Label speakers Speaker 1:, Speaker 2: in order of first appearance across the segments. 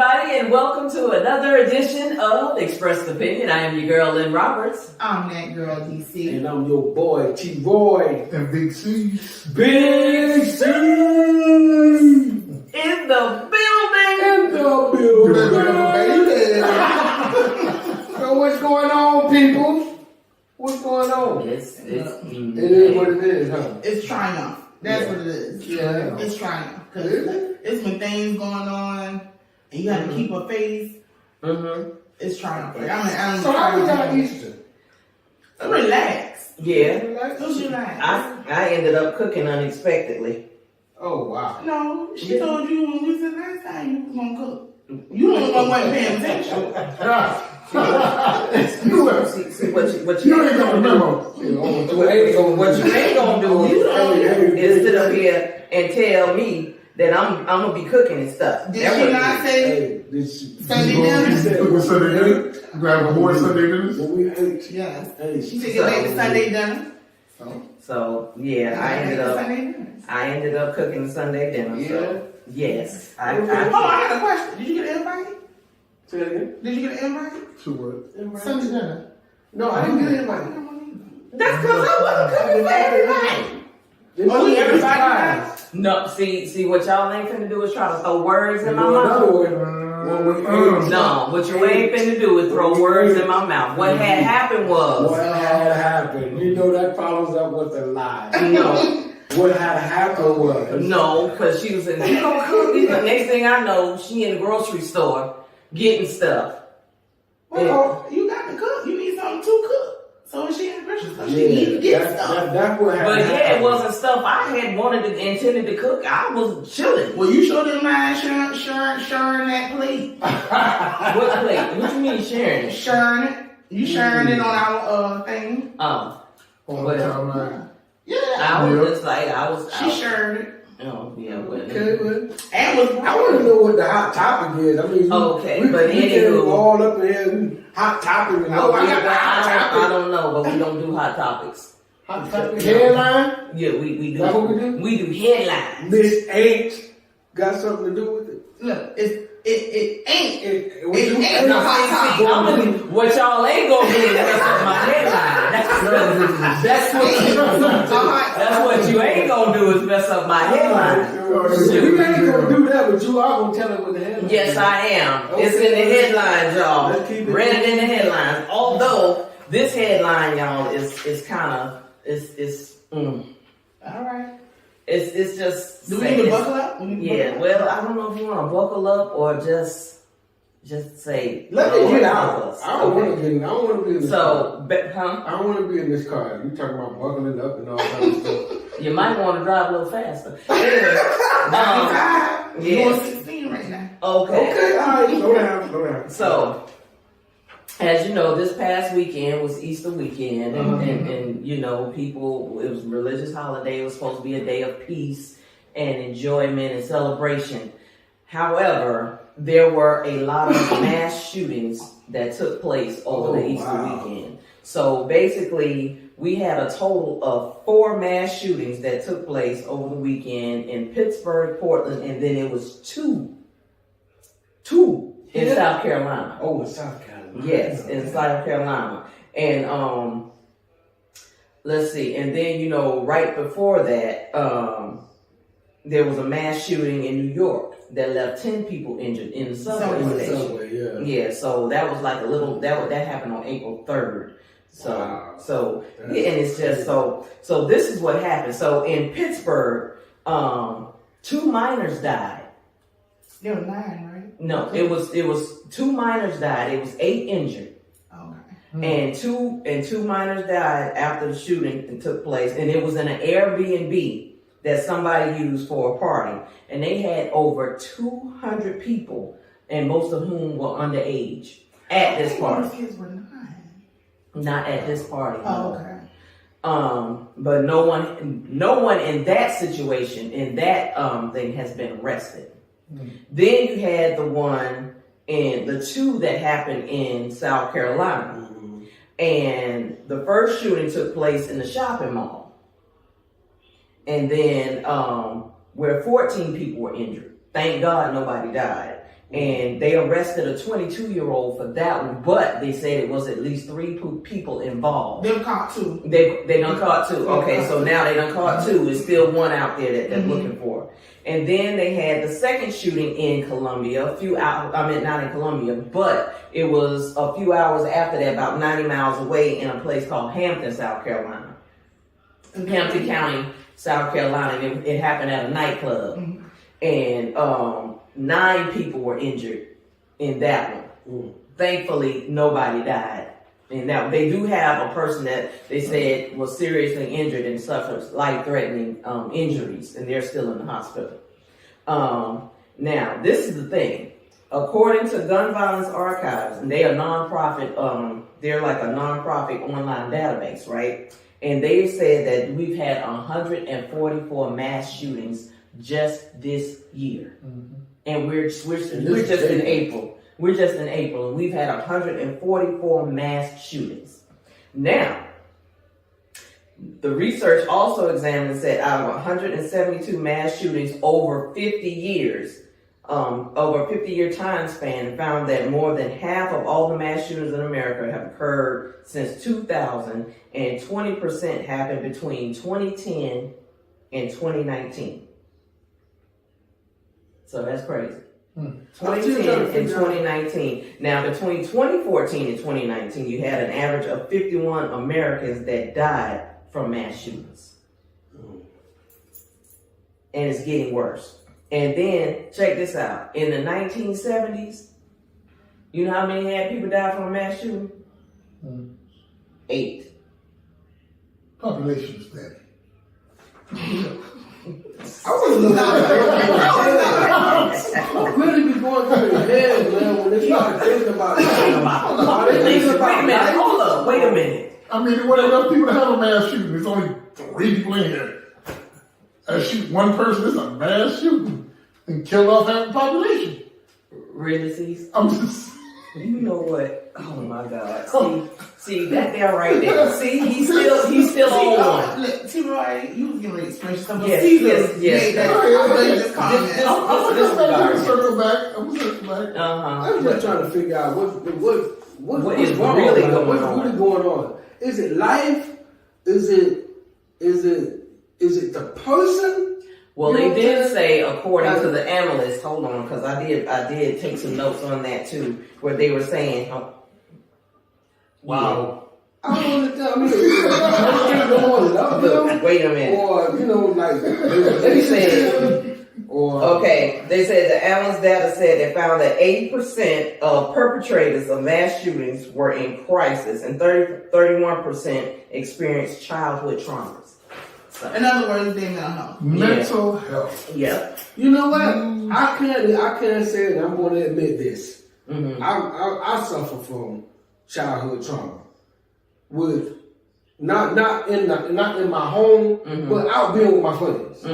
Speaker 1: everybody, and welcome to another edition of Expressed Opinion. I am your girl, Lynn Roberts.
Speaker 2: I'm that girl, DC.
Speaker 3: And I'm your boy, T-Roy.
Speaker 4: And Big C.
Speaker 3: Big C!
Speaker 1: In the building!
Speaker 3: Baby! So what's going on, people? What's going on?
Speaker 1: It
Speaker 3: is what it is, huh?
Speaker 2: It's triumph. That's what it is.
Speaker 3: Yeah.
Speaker 2: It's triumph. Cause it's when things going on and you have to keep a face.
Speaker 1: Mm-hmm.
Speaker 2: It's triumph. I'm
Speaker 3: So how was y'all Easter?
Speaker 2: Relax.
Speaker 1: Yeah.
Speaker 2: Just relax.
Speaker 1: I ended up cooking unexpectedly.
Speaker 3: Oh, wow.
Speaker 2: No, she told you when we said last time you was gonna cook. You wasn't paying attention.
Speaker 1: See, what you
Speaker 4: You ain't got a memo.
Speaker 1: what you ain't gonna do is sit up here and tell me that I'm gonna be cooking and stuff.
Speaker 2: Did she not say Sunday dinner?
Speaker 4: Look at Sunday dinner. Grab a boy Sunday dinners.
Speaker 3: When we ate,
Speaker 2: Yes.
Speaker 3: hey,
Speaker 2: She took it back to Sunday dinner.
Speaker 1: So yeah, I ended up cooking the Sunday dinner. So yes,
Speaker 2: Oh, I got a question. Did you get an invite?
Speaker 3: Say that again?
Speaker 2: Did you get an invite?
Speaker 4: To what?
Speaker 2: Sunday dinner.
Speaker 3: No, I didn't get an invite.
Speaker 1: That's because I wasn't cooking for everybody.
Speaker 2: Oh, everybody?
Speaker 1: No, see what y'all ain't finna do is try to throw words in my
Speaker 3: In other
Speaker 1: mouth.
Speaker 3: words,
Speaker 1: No, what you ain't finna do is throw words in my mouth. What had happened was
Speaker 3: what had happened? You know that follows up with a lie.
Speaker 1: no.
Speaker 3: What had happened was
Speaker 1: No, because she was in you gonna cook. The next thing I know, she in the grocery store getting stuff.
Speaker 2: Well, you got to cook. You need something to cook. So she in the grocery store. She need to get stuff.
Speaker 3: That's what happened.
Speaker 1: But yeah, it wasn't stuff I had intended to cook. I was chilling.
Speaker 2: Well, you sure didn't mind sharing that plate.
Speaker 1: What plate? What you mean sharing it?
Speaker 2: Sharing it. You sharing it on our thing.
Speaker 1: Oh,
Speaker 4: On
Speaker 1: Well,
Speaker 4: the timeline.
Speaker 2: Yeah.
Speaker 1: I was just like
Speaker 2: She shared it.
Speaker 1: Oh yeah, well,
Speaker 3: Okay, well,
Speaker 2: And was
Speaker 3: I want to know what the hot topic is. I mean,
Speaker 1: Okay,
Speaker 3: we
Speaker 1: but
Speaker 3: can't
Speaker 1: anywho.
Speaker 3: go all up in here. Hot topic. And
Speaker 1: Well,
Speaker 3: I got the hot
Speaker 1: I
Speaker 3: topic.
Speaker 1: don't know, but we don't do hot topics.
Speaker 3: Hot topic. Headline.
Speaker 1: Yeah, we do.
Speaker 3: That's what we do?
Speaker 1: We do headlines.
Speaker 3: Miss H got something to do with it.
Speaker 2: look, it ain't.
Speaker 3: It
Speaker 2: ain't no hot topic.
Speaker 1: What y'all ain't gonna do is mess up my headline. That's what you ain't gonna do is mess up my headline.
Speaker 3: You ain't gonna do that, but you are gonna tell it with the headline.
Speaker 1: Yes, I am. It's in the headlines, y'all.
Speaker 3: Let's keep it
Speaker 1: Read it in the headlines. Although this headline, y'all, is kind of
Speaker 2: All right.
Speaker 1: it's just.
Speaker 2: Do we need to buckle up?
Speaker 1: Yeah. Well, I don't know if you want to buckle up or just say.
Speaker 3: Let me get out.
Speaker 1: us.
Speaker 3: I don't want to be in this car.
Speaker 1: So,
Speaker 3: I don't want to be in this car. You talking about buckling up and all kind of stuff.
Speaker 1: you might want to drive a little faster. Anyway,
Speaker 2: You're
Speaker 1: yeah.
Speaker 2: on 16 right now.
Speaker 1: Okay.
Speaker 3: Okay, all right, slow down.
Speaker 1: So, as you know, this past weekend was Easter weekend, and you know, people, it was a religious holiday. It was supposed to be a day of peace and enjoyment and celebration. However, there were a lot of mass shootings that took place over the Easter weekend. So basically, we had a total of 4 mass shootings that took place over the weekend in Pittsburgh, Portland, and then it was two in South Carolina.
Speaker 3: Oh, in South Carolina.
Speaker 1: Yes, in South Carolina. And let's see, and then you know, right before that, there was a mass shooting in New York that left 10 people injured in the subway station. Yeah, so that was like a little that happened on April 3rd. So
Speaker 3: Wow.
Speaker 1: and it's just so this is what happened. So in Pittsburgh, 2 minors died.
Speaker 2: There were 9, right?
Speaker 1: No, it was 2 minors died. It was 8 injured.
Speaker 2: Okay.
Speaker 1: And two minors died after the shooting took place, and it was in an Airbnb that somebody used for a party, and they had over 200 people, and most of whom were underage at this party.
Speaker 2: Kids were 9.
Speaker 1: Not at this party.
Speaker 2: Oh, okay.
Speaker 1: But no one in that situation, in that thing, has been arrested. Then you had the 2 that happened in South Carolina. And the first shooting took place in the shopping mall. And then where 14 people were injured. Thank God nobody died. And they arrested a 22-year-old for that one, but they said it was at least 3 people involved.
Speaker 2: Them caught too.
Speaker 1: They done caught 2. Okay, so now they done caught 2. There's still 1 out there that they're looking for. And then they had the second shooting in Columbia, not in Columbia, but it was a few hours after that, about 90 miles away in a place called Hampton, South Carolina. Hampton County, South Carolina. It happened at a nightclub. And 9 people were injured in that one. Thankfully, nobody died. And now they do have a person that they said was seriously injured and suffered life-threatening injuries, and they're still in the hospital. Now, this is the thing. According to Gun Violence Archives, and they are nonprofit. They're like a nonprofit online database, right? And they said that we've had 144 mass shootings just this year, and we're just in April. We're just in April, and we've had 144 mass shootings. Now, the research also examined and said out of 172 mass shootings over 50 years, over a 50-year time span, found that more than half of all the mass shootings in America have occurred since 2000, and 20% happened between 2010 and 2019. So that's crazy. 2010 and 2019. Now, between 2014 and 2019, you had an average of 51 Americans that died from mass shootings. And it's getting worse. And then, check this out. In the 1970s, you know how many people died from a mass shooting? 8.
Speaker 4: Population study.
Speaker 3: I was looking at really be going through their head, man, when they start thinking about it.
Speaker 1: Wait a minute.
Speaker 4: I mean, there weren't enough people to have a mass shooting. There's only 3 people in here. I shoot one person, it's a mass shooting. And kill off half the population.
Speaker 1: Really, Cease?
Speaker 4: I'm just...
Speaker 1: You know what? Oh my God. See that there right there. See, he's still on.
Speaker 2: Look, T-Roy, you was getting ready to express yourself.
Speaker 1: Yes.
Speaker 4: I'm gonna circle back.
Speaker 3: I'm just trying to figure out what
Speaker 1: is
Speaker 3: wrong,
Speaker 1: really
Speaker 3: man.
Speaker 1: going
Speaker 3: What's
Speaker 1: on.
Speaker 3: really going on? Is it life? Is it the person?
Speaker 1: Well,
Speaker 3: You know
Speaker 1: they did
Speaker 3: what I'm
Speaker 1: say, according to the analyst, hold on, because I did take some notes on that too, where they were saying, wow.
Speaker 3: I don't understand. I mean,
Speaker 1: Wait a minute.
Speaker 3: or like
Speaker 1: They said,
Speaker 3: or
Speaker 1: okay, they said the analyst data said they found that 80% of perpetrators of mass shootings were in crisis, and 31% experienced childhood traumas. So,
Speaker 2: In other words, they mental health.
Speaker 4: Mental health.
Speaker 1: yeah.
Speaker 3: you know what? I can't say it. I'm going to admit this.
Speaker 1: Mm-hmm.
Speaker 3: I suffer from childhood trauma, with not in my home, but out being with my friends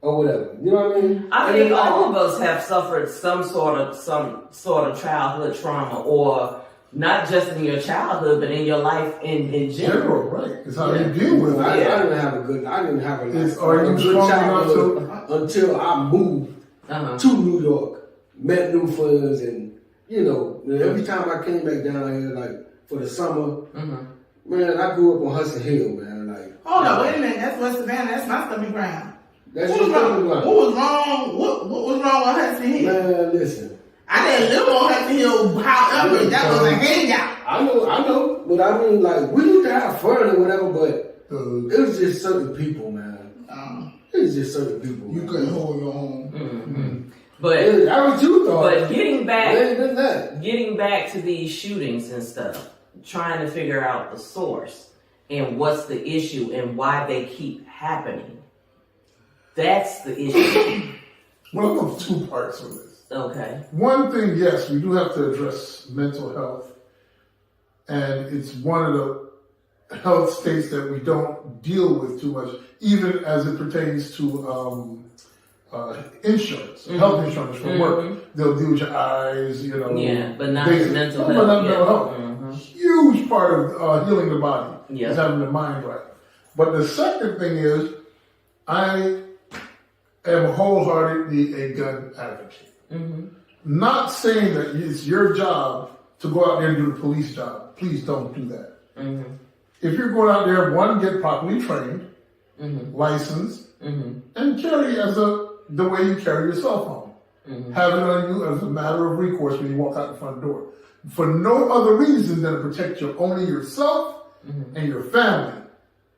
Speaker 3: or whatever. You know what I mean?
Speaker 1: I think all of us have suffered some sort of childhood trauma, or not just in your childhood, but in your life in general.
Speaker 4: Right. It's how you deal with it.
Speaker 3: I didn't have
Speaker 4: Are you
Speaker 3: good
Speaker 4: strong
Speaker 3: childhood
Speaker 4: enough
Speaker 3: until I moved to New York, met new friends, and every time I came back down here, like for the summer, man, I grew up on Hudson Hill, man. Like,
Speaker 2: Hold on, wait a minute. That's West Savannah. That's my stomping ground.
Speaker 3: that's
Speaker 2: What
Speaker 3: your
Speaker 2: was wrong?
Speaker 3: stomping ground.
Speaker 2: What was wrong? What was wrong with Hudson Hill?
Speaker 3: Man, listen.
Speaker 2: I didn't live on Hudson Hill. However, that was a hangout.
Speaker 3: I know, but I mean, like, we used to have fun or whatever, but it was just certain people, man. It was just certain people.
Speaker 4: You
Speaker 3: man.
Speaker 4: couldn't hold your own.
Speaker 1: But
Speaker 3: I was you thought.
Speaker 1: but getting
Speaker 3: That.
Speaker 1: back to these shootings and stuff, trying to figure out the source and what's the issue and why they keep happening. That's the issue.
Speaker 4: Well, I'm 2 parts of this.
Speaker 1: Okay.
Speaker 4: One thing, yes, we do have to address mental health. And it's one of the health states that we don't deal with too much, even as it pertains to insurance, health insurance for work. They'll deal with your eyes,
Speaker 1: Yeah, but not
Speaker 4: basic-
Speaker 1: mental
Speaker 4: but
Speaker 1: health.
Speaker 4: not
Speaker 1: Yeah.
Speaker 4: mental health. Huge part of healing the body
Speaker 1: Yeah.
Speaker 4: is having the mind right. But the second thing is, I am wholeheartedly a gun advocate. Not saying that it's your job to go out there and do the police job. Please don't do that.
Speaker 1: Mm-hmm.
Speaker 4: If you're going out there, one, get properly trained, licensed, and carry the way you carry your cell phone. Have it on you as a matter of recourse when you walk out the front door. For no other reason than to protect only yourself and your family.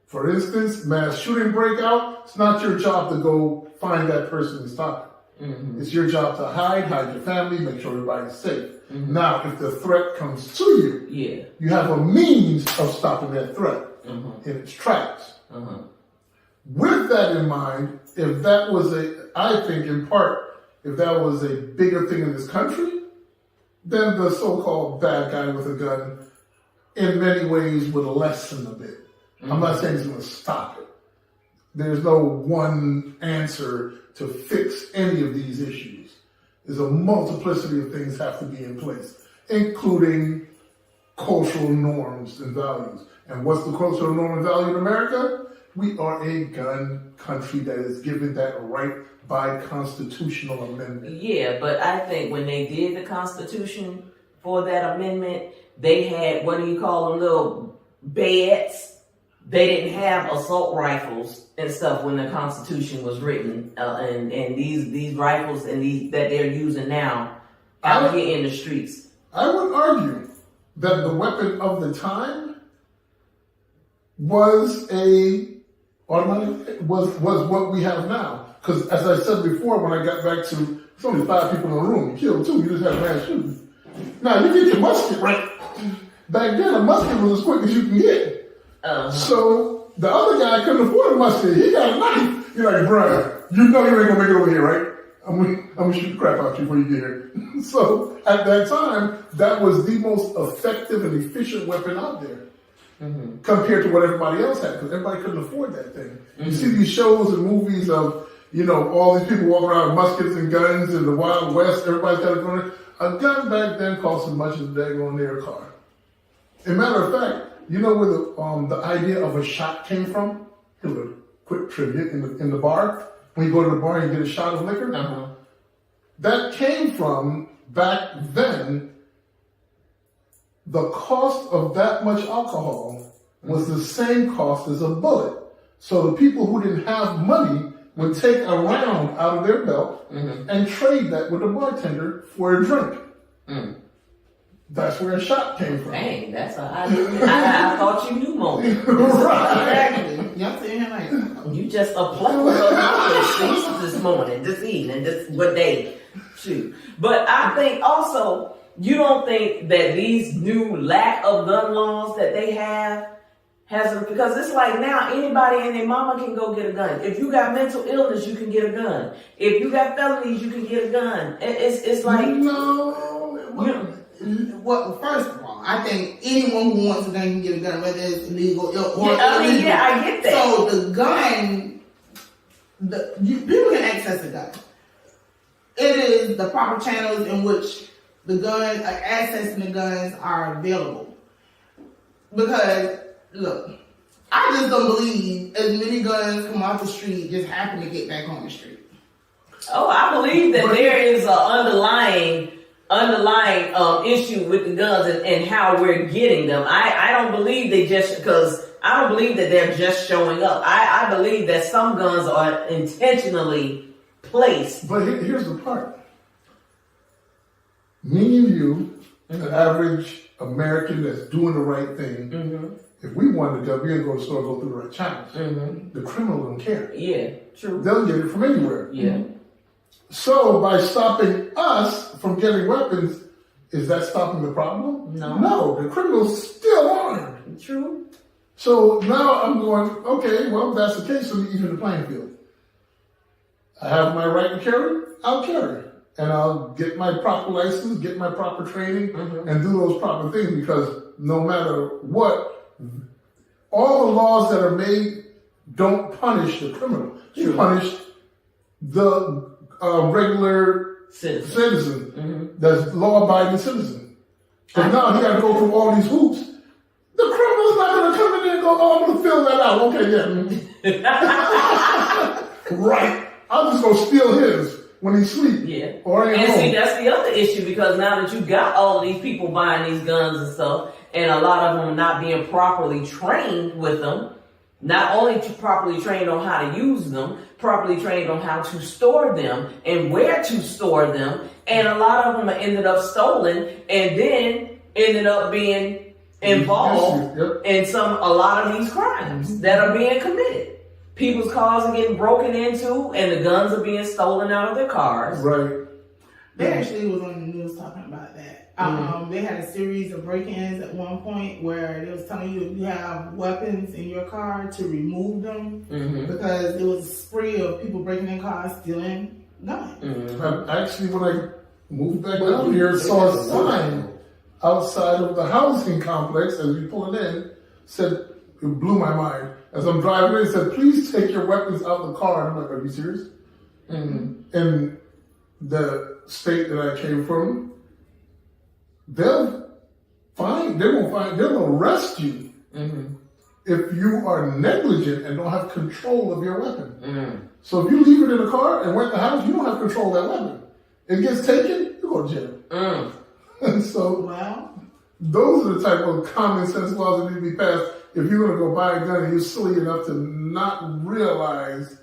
Speaker 4: For instance, mass shooting breakout, it's not your job to go find that person and stop it. It's your job to hide your family, make sure everybody's safe. Now, if the threat comes to you, you have a means of stopping that threat in its tracks. With that in mind, if that was I think in part, if that was a bigger thing in this country, then the so-called bad guy with a gun in many ways would lessen a bit. I'm not saying it's going to stop it. There's no one answer to fix any of these issues. There's a multiplicity of things have to be in place, including cultural norms and values. And what's the cultural norm and value in America? We are a gun country that is given that right by constitutional amendment.
Speaker 1: Yeah, but I think when they did the Constitution for that amendment, they had, what do you call them, little beds. They didn't have assault rifles and stuff when the Constitution was written, and these rifles and these that they're using now out here in the streets.
Speaker 4: I would argue that the weapon of the time was what we have now. Because as I said before, when I got back to, it's only 5 people in the room, you killed 2, you just had mass shooting. Now you get your musket right. Back then, a musket was as quick as you can get. So the other guy couldn't afford a musket. He got a knife. You're like, bruh, you know you ain't gonna make it over here, right? I'm gonna shoot the crap out you before you get here. So at that time, that was the most effective and efficient weapon out there. Compared to what everybody else had, because everybody couldn't afford that thing. You see these shows and movies of, all these people walking around with muskets and guns in the Wild West, everybody's got a gun. A gun back then cost as much as a daggone their car. As a matter of fact, you know where the idea of a shot came from? Here's a quick trivia in the bar. When you go to the bar and you get a shot of liquor, that came from back then. The cost of that much alcohol was the same cost as a bullet. So the people who didn't have money would take a round out of their belt and trade that with the bartender for a drink. That's where a shot came from.
Speaker 1: Dang, that's I thought you knew more.
Speaker 2: Exactly. Y'all sitting here like,
Speaker 1: You just a plethora of knowledge this morning, this evening, what day. Shoot. But I think also, you don't think that these new lack of gun laws that they have because it's like now anybody and their mama can go get a gun. If you got mental illness, you can get a gun. If you got felonies, you can get a gun. It's like
Speaker 2: Well, first of all, I think anyone who wants a gun can get a gun, whether it's illegal or illegal.
Speaker 1: I get that.
Speaker 2: So the gun, people can access the gun. It is the proper channels in which the gun, accessing the guns are available. Because, look, I just don't believe as many guns come off the street just happen to get back on the street.
Speaker 1: Oh, I believe that there is an underlying issue with the guns and how we're getting them. I don't believe I don't believe that they're just showing up. I believe that some guns are intentionally placed.
Speaker 4: But here's the part. Me and you, the average American that's doing the right thing, if we wanted a gun, we'd go to the store and go through the right channels. The criminal don't care.
Speaker 1: Yeah, true.
Speaker 4: They'll get it from anywhere.
Speaker 1: Yeah.
Speaker 4: So by stopping us from getting weapons, is that stopping the problem?
Speaker 1: No.
Speaker 4: No, the criminal's still armed.
Speaker 1: True.
Speaker 4: So now I'm going, okay, well, if that's the case, let me even the playing field. I have my right to carry, I'll carry. And I'll get my proper license, get my proper training, and do those proper things, because no matter what, all the laws that are made don't punish the criminal. They punish the regular citizen, that's law-abiding citizen. But now he got to go through all these hoops. The criminal's not going to come in there and go, oh, I'm going to fill that out. Okay, yeah. Right. I'm just going to steal his. when he sleep.
Speaker 1: Yeah.
Speaker 4: Or ain't
Speaker 1: And see,
Speaker 4: home.
Speaker 1: that's the other issue because now that you got all of these people buying these guns and stuff, and a lot of them not being properly trained with them, not only properly trained on how to use them, properly trained on how to store them and where to store them, and a lot of them ended up stolen and then ended up being involved
Speaker 4: Yep.
Speaker 1: in a lot of these crimes that are being committed. People's cars are getting broken into and the guns are being stolen out of their cars.
Speaker 4: Right.
Speaker 2: They actually was on the news talking about that. They had a series of break-ins at one point where they was telling you if you have weapons in your car to remove them because there was a spree of people breaking in cars, stealing guns.
Speaker 4: Actually, when I moved back down here, saw a sign outside of the housing complex as we pulled in, said, it blew my mind. As I'm driving in, it said, please take your weapons out of the car. And I'm like, are you serious? In the state that I came from, they'll arrest you if you are negligent and don't have control of your weapon. So if you leave it in the car and rent the house, you don't have control of that weapon. It gets taken, you go to jail. And so those are the type of common sense laws that need to be passed. If you're going to go buy a gun and you're silly enough to not realize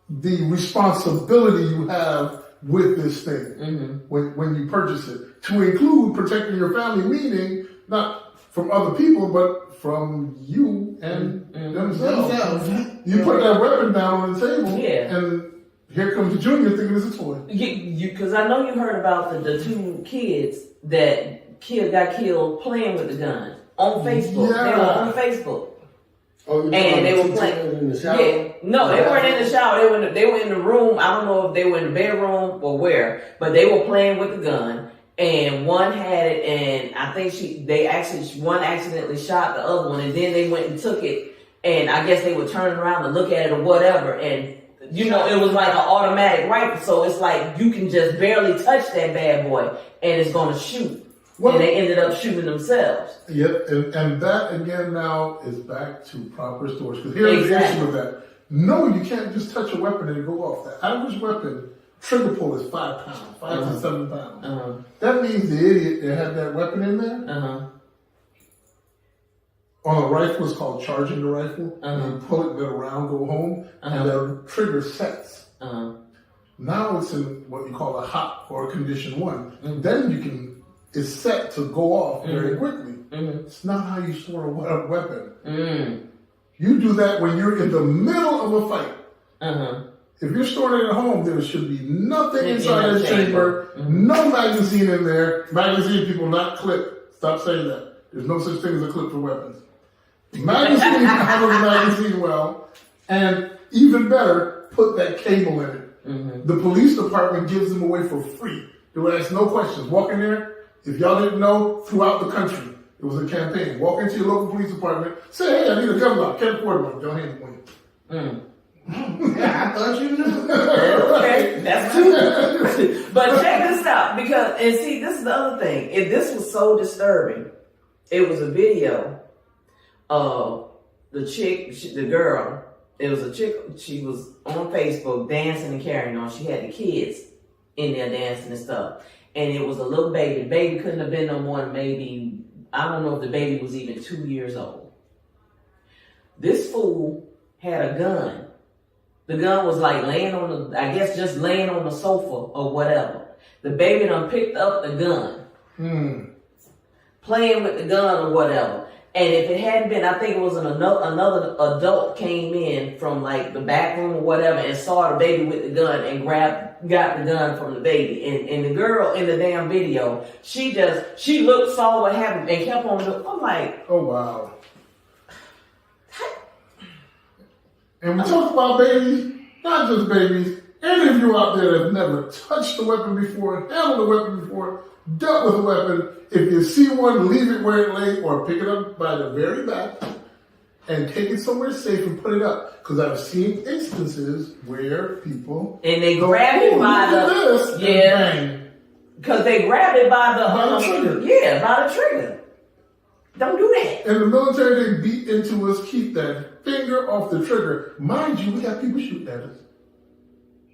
Speaker 4: the responsibility you have with this thing when you purchase it, to include protecting your family, meaning not from other people, but from you and themselves. You put that weapon down on the table, and here comes the junior thinking it's a toy.
Speaker 1: Because I know you heard about the two kids that got killed playing with the gun on Facebook.
Speaker 4: Yeah.
Speaker 1: They were on Facebook.
Speaker 3: Oh,
Speaker 1: And they were playing
Speaker 3: in the shower?
Speaker 1: Yeah. No, they weren't in the shower. They were in the room. I don't know if they were in the bedroom or where, but they were playing with the gun. And one had it, and I think one accidentally shot the other one, and then they went and took it, and I guess they were turning around to look at it or whatever, and it was like an automatic rifle, so it's like you can just barely touch that bad boy, and it's gonna shoot. And they ended up shooting themselves.
Speaker 4: Yep, and that again now is back to proper storage. Because here's the issue with that. No, you can't just touch a weapon and it go off. The average weapon trigger pull is 5 pounds, 5 to 7 pounds. That means the idiot that had that weapon in there, on a rifle, it's called charging the rifle. You pull it, let it around, go home, and the trigger sets. Now it's in what you call a hot or condition 1. Then it's set to go off very quickly. It's not how you store a weapon. You do that when you're in the middle of a fight. If you're storing it at home, there should be nothing inside that chamber, no magazine in there. Magazine people, not clip. Stop saying that. There's no such thing as a clip for weapons. Magazine, handle the magazine well, and even better, put that cable in it. The police department gives them away for free. They would ask no questions. Walk in there. If y'all didn't know, throughout the country, it was a campaign. Walk into your local police department, say, hey, I need a gun lock. Can't afford one. Don't hand me one.
Speaker 2: I thought you knew.
Speaker 1: Okay, that's true. But check this out, and see, this is the other thing. If this was so disturbing, it was a video of the girl. It was a chick. She was on Facebook dancing and carrying on. She had the kids in there dancing and stuff. And it was a little baby. The baby couldn't have been no more than maybe, I don't know if the baby was even 2 years old. This fool had a gun. The gun was like laying on just laying on the sofa or whatever. The baby done picked up the gun. Playing with the gun or whatever. And if it hadn't been, I think it was another adult came in from like the back room or whatever and saw the baby with the gun and got the gun from the baby. And the girl in the damn video, she looked, saw what happened and kept on doing. I'm like,
Speaker 4: oh wow. And we talk about babies, not just babies. Any of you out there that have never touched a weapon before, handled a weapon before, dealt with a weapon, if you see one, leave it where it lay or pick it up by the very back and take it somewhere safe and put it up. Because I've seen instances where people
Speaker 1: and they grab it by because they grab it by the
Speaker 4: trigger.
Speaker 1: Yeah, by the trigger. Don't do that.
Speaker 4: In the military, they beat into us, keep that finger off the trigger. Mind you, we got people shooting at us.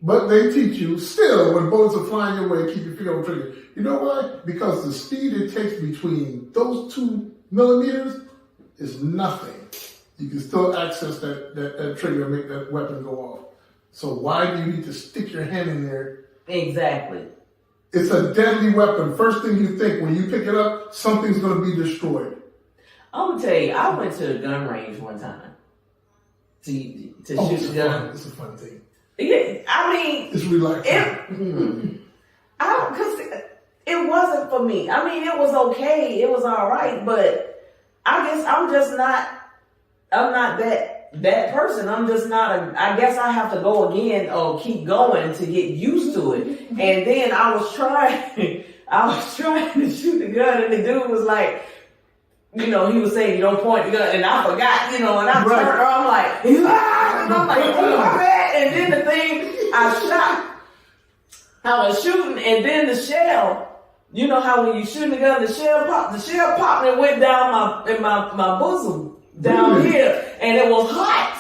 Speaker 4: But they teach you still when bullets are flying your way, keep your finger on the trigger. You know why? Because the speed it takes between those 2 millimeters is nothing. You can still access that trigger and make that weapon go off. So why do you need to stick your hand in there?
Speaker 1: Exactly.
Speaker 4: It's a deadly weapon. First thing you think when you pick it up, something's going to be destroyed.
Speaker 1: I'm gonna tell you, I went to the gun range one time to shoot the gun.
Speaker 4: It's a fun thing.
Speaker 1: Yeah, I mean,
Speaker 4: It's relaxing.
Speaker 1: cause it wasn't for me. I mean, it was okay, it was all right, but I guess I'm not that person. I'm just not I guess I have to go again or keep going to get used to it. And then I was trying to shoot the gun, and the dude was like, he was saying, you don't point the gun, and I forgot, and I turned around, I'm like, and I'm like, oh my bad. And then the thing I was shooting, and then the shell, you know how when you shoot the gun, the shell popped and went down my bosom, down here, and it was hot.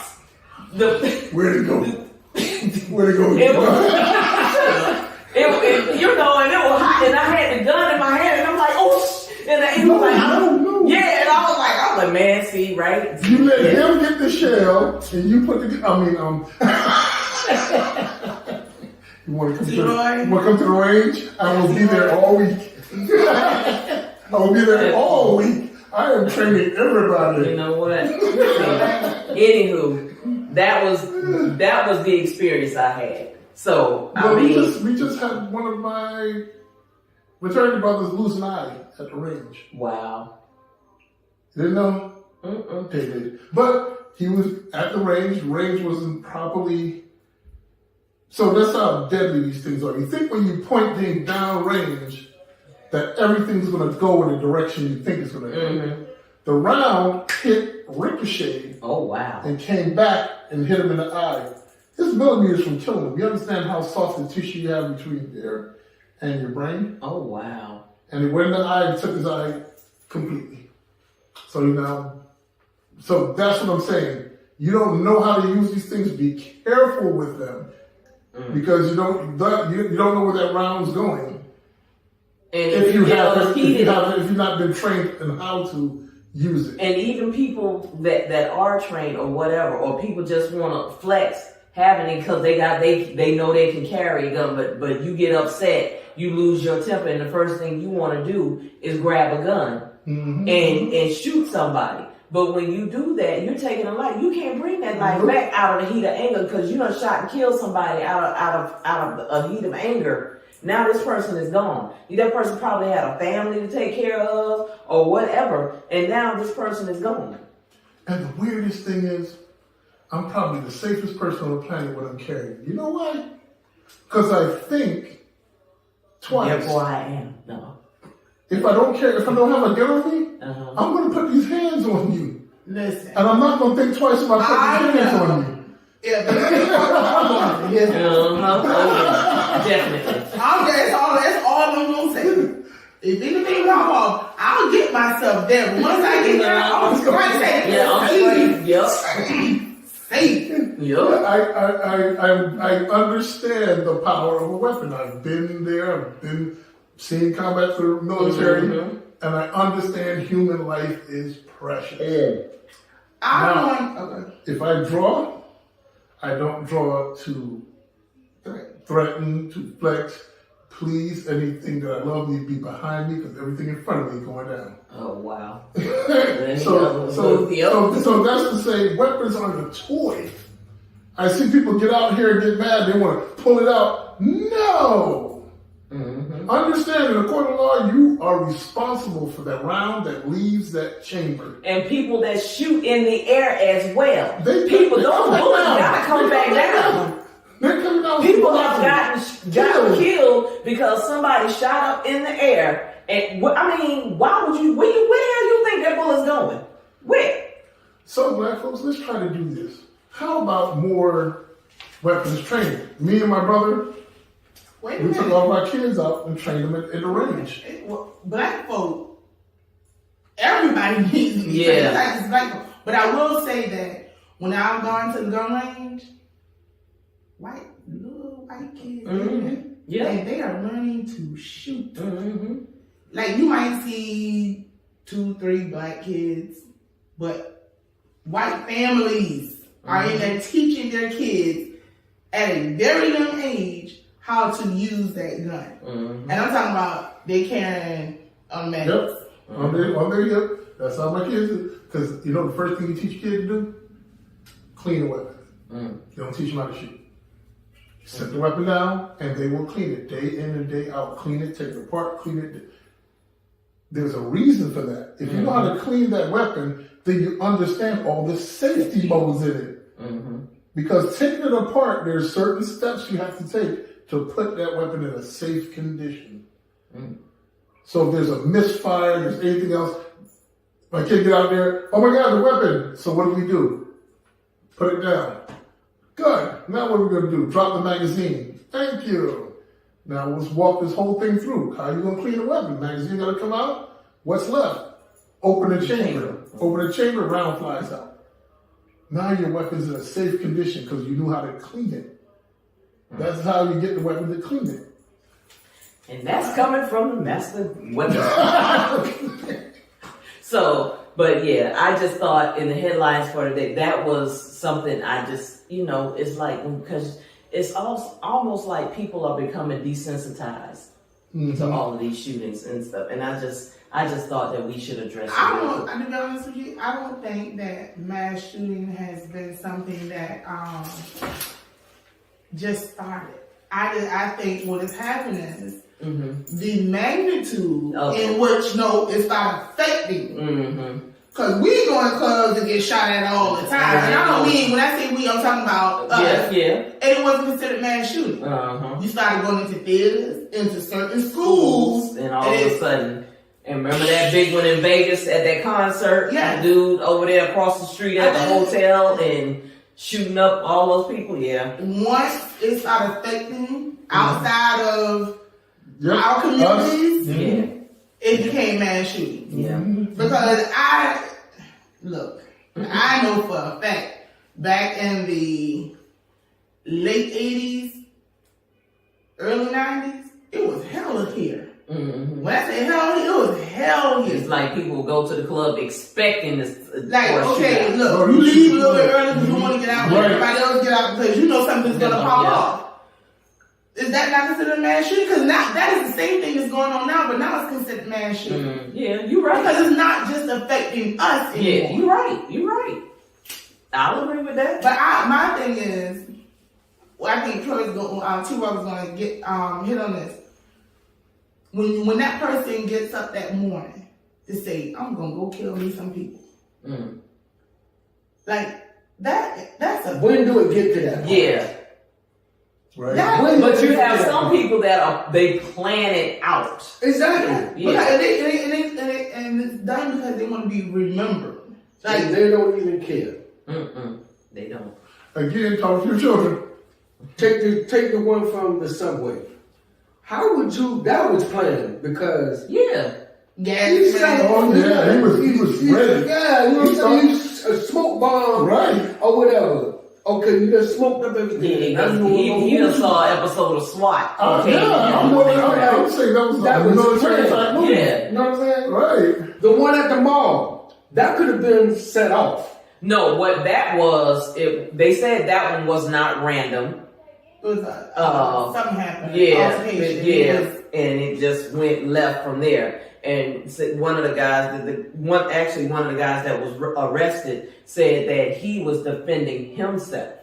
Speaker 4: Where'd it go? Where'd it go?
Speaker 1: It was, and it was hot, and I had the gun in my hand, and I'm like, oh, and he was like,
Speaker 4: no.
Speaker 1: yeah, and I was like, man, see, right?
Speaker 4: You let him get the shell, and you put the. You want to come to the range? I will be there all week. I will be there all week. I am training everybody.
Speaker 1: You know what? Anywho, that was the experience I had. So
Speaker 4: we just had one of my fraternity brothers lose an eye at the range.
Speaker 1: Wow.
Speaker 4: You didn't know? They did. But he was at the range. Range wasn't properly. So that's how deadly these things are. You think when you point things down range that everything's going to go in the direction you think it's going to go. The round hit Ricochet.
Speaker 1: Oh, wow.
Speaker 4: And came back and hit him in the eye. It's millimeters from killing him. You understand how soft the tissue you have between there and your brain?
Speaker 1: Oh, wow.
Speaker 4: And it went in the eye and took his eye completely. So that's what I'm saying. You don't know how to use these things. Be careful with them. Because you don't know where that round's going. And if you've not been trained in how to use it.
Speaker 1: And even people that are trained or whatever, or people just want to flex having it because they know they can carry a gun, but you get upset, you lose your temper, and the first thing you want to do is grab a gun and shoot somebody. But when you do that, you're taking a life. You can't bring that life back out of the heat of anger because you done shot and killed somebody out of a heat of anger. Now this person is gone. That person probably had a family to take care of or whatever, and now this person is gone.
Speaker 4: And the weirdest thing is, I'm probably the safest person on the planet when I'm carrying. You know why? Because I think twice.
Speaker 1: Therefore I am. No.
Speaker 4: If I don't have a gun on me, I'm going to put these hands on you.
Speaker 2: Listen.
Speaker 4: And I'm not going to think twice about putting these hands on you.
Speaker 2: Yeah,
Speaker 1: definitely.
Speaker 2: That's all I'm going to say. If anything wrong off, I'll get myself there. But once I get there, I'm just going to say, safe.
Speaker 1: Yep.
Speaker 4: I understand the power of a weapon. I've been there. I've been seeing combat for the military, and I understand human life is precious. If I draw, I don't draw to threaten, to flex. Please, anything that I love need to be behind me because everything in front of me is going down.
Speaker 1: Oh, wow.
Speaker 4: So that's to say, weapons aren't a toy. I see people get out here and get mad. They want to pull it out. No. Understand that according to law, you are responsible for that round that leaves that chamber.
Speaker 1: And people that shoot in the air as well. Those bullets gotta come back down.
Speaker 4: They're coming down.
Speaker 1: People have gotten killed because somebody shot up in the air. And why would you? Where the hell you think that bullet's going? Where?
Speaker 4: So, black folks, let's try to do this. How about more weapons training? Me and my brother. We took all my kids out and trained them in the range.
Speaker 2: Black folk, everybody needs to be trained like black folk. But I will say that when I've gone to the gun range, white white kids.
Speaker 1: Yeah.
Speaker 2: And they are learning to shoot.
Speaker 1: Mm-hmm.
Speaker 2: Like you might see 2, 3 black kids, but white families are in there teaching their kids at a very young age how to use that gun. And I'm talking about they carrying magnets.
Speaker 4: Yep. On their hip. That's how my kids do. Because you know the first thing you teach a kid to do? Clean a weapon. You don't teach them how to shoot. Set the weapon down and they will clean it day in and day out. Clean it, take it apart, clean it. There's a reason for that. If you know how to clean that weapon, then you understand all the safety modes in it. Because taking it apart, there's certain steps you have to take to put that weapon in a safe condition. So if there's a misfire, there's anything else, my kid get out there, oh my God, the weapon. So what do? Put it down. Good. Now what are we going to do? Drop the magazine. Thank you. Now let's walk this whole thing through. How are you going to clean the weapon? Magazine got to come out. What's left? Open the chamber. Open the chamber, round flies out. Now your weapon's in a safe condition because you knew how to clean it. That's how you get the weapon to clean it.
Speaker 1: And that's coming from the master weapon. So, but yeah, I just thought in the headlines for today, that was something I just, it's like, because it's almost like people are becoming desensitized to all of these shootings and stuff. And I just thought that we should address it.
Speaker 2: To be honest with you, I don't think that mass shooting has been something that just started. I think what is happening is the magnitude in which it started affecting. Because we go in clubs and get shot at all the time. And I don't mean, when I say we, I'm talking about us. Yeah. And it wasn't considered mass shooting. You started going into theaters, into certain schools.
Speaker 1: And all of a sudden, and remember that big one in Vegas at that concert? Yeah. The dude over there across the street at the hotel and shooting up all those people? Yeah. Once
Speaker 2: it started affecting outside of our communities, it became mass shooting.
Speaker 1: Yeah.
Speaker 2: Because I know for a fact, back in the late 80s, early 90s, it was hell here. When I say hell here, it was hell here.
Speaker 1: It's like people would go to the club expecting this.
Speaker 2: Like, okay, look, you leave a little bit early because you want to get out, but everybody else get out because you know something's going to pop off. Is that not considered mass shooting? Because now that is the same thing that's going on now, but now it's considered mass shooting.
Speaker 1: Yeah, you're right.
Speaker 2: Because it's not just affecting us anymore.
Speaker 1: Yeah, you're right. I'll agree with that.
Speaker 2: But my thing is, I think Troy's T-Rock is going to get hit on this. When that person gets up that morning to say, I'm going to go kill me some people. Like, that's a...
Speaker 3: When do it get to that point?
Speaker 1: Yeah.
Speaker 4: Right.
Speaker 1: But you have some people that they plan it out.
Speaker 3: Exactly.
Speaker 2: Yeah. And it's done because they want to be remembered.
Speaker 3: Like they don't even care.
Speaker 1: They don't.
Speaker 4: Again, talk to your children.
Speaker 3: Take the one from the subway. How would you? That was planned because
Speaker 1: Yeah,
Speaker 3: he
Speaker 4: was ready.
Speaker 3: Yeah, you know what I'm saying? A smoke bomb,
Speaker 4: right,
Speaker 3: or whatever. Okay, you just smoked up everything.
Speaker 1: He just saw an episode of SWAT.
Speaker 4: I'm saying that was military type movie.
Speaker 1: Yeah,
Speaker 3: you know what I'm saying?
Speaker 4: Right.
Speaker 3: The one at the mall that could have been set off.
Speaker 1: No, what that was, they said that one was not random.
Speaker 2: It was something happened.
Speaker 1: And it just went left from there. And one of the guys, one of the guys that was arrested said that he was defending himself.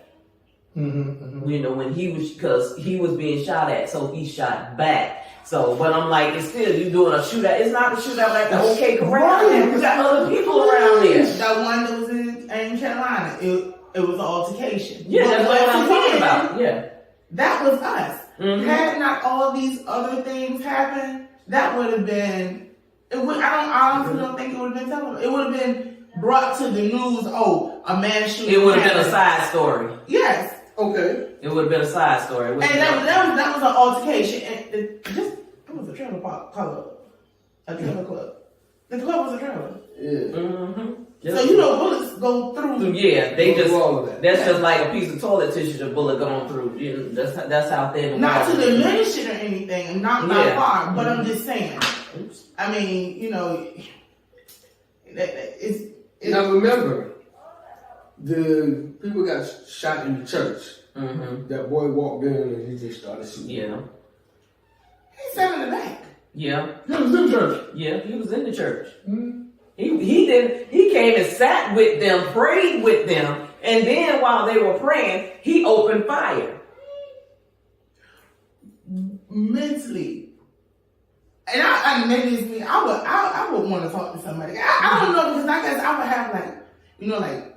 Speaker 1: When because he was being shot at, so he shot back. So, but I'm like, it's still, you doing a shootout. It's not a shootout like the OK Corral. You got other people around there.
Speaker 2: That one that was in Carolina, it was an altercation.
Speaker 1: Yeah, that's what I'm talking about. Yeah.
Speaker 2: That was us. Had not all these other things happened, that would have been. I honestly don't think it would have been televised. It would have been brought to the news. Oh, a man shooting.
Speaker 1: It would have been a side story.
Speaker 2: Yes.
Speaker 3: Okay.
Speaker 1: It would have been a side story.
Speaker 2: And that was an altercation. And it was a trailer park club. A trailer club. The club was a trailer.
Speaker 3: Yeah.
Speaker 2: So you know bullets go through.
Speaker 1: Yeah, they
Speaker 3: Go
Speaker 1: just.
Speaker 3: through all of that.
Speaker 1: That's just like a piece of toilet tissue. The bullet going through. You know, that's how thin. the
Speaker 2: Not to
Speaker 1: wall is.
Speaker 2: diminish it or anything, and not
Speaker 1: Yeah.
Speaker 2: far, but I'm just saying.
Speaker 1: Oops.
Speaker 2: I mean, you know, it's
Speaker 3: Now remember, the people got shot in the church.
Speaker 1: Mm-hmm.
Speaker 3: That boy walked in and he just started shooting.
Speaker 1: Yeah.
Speaker 2: he sat in the back.
Speaker 1: Yeah.
Speaker 4: He was in church.
Speaker 1: Yeah. He was in the church.
Speaker 4: Mm-hmm.
Speaker 1: He did. He came and sat with them, prayed with them, and then while they were praying, he opened fire.
Speaker 2: Mentally, and I maybe it's me. I would want to talk to somebody. I don't know, because I guess I would have like, you know, like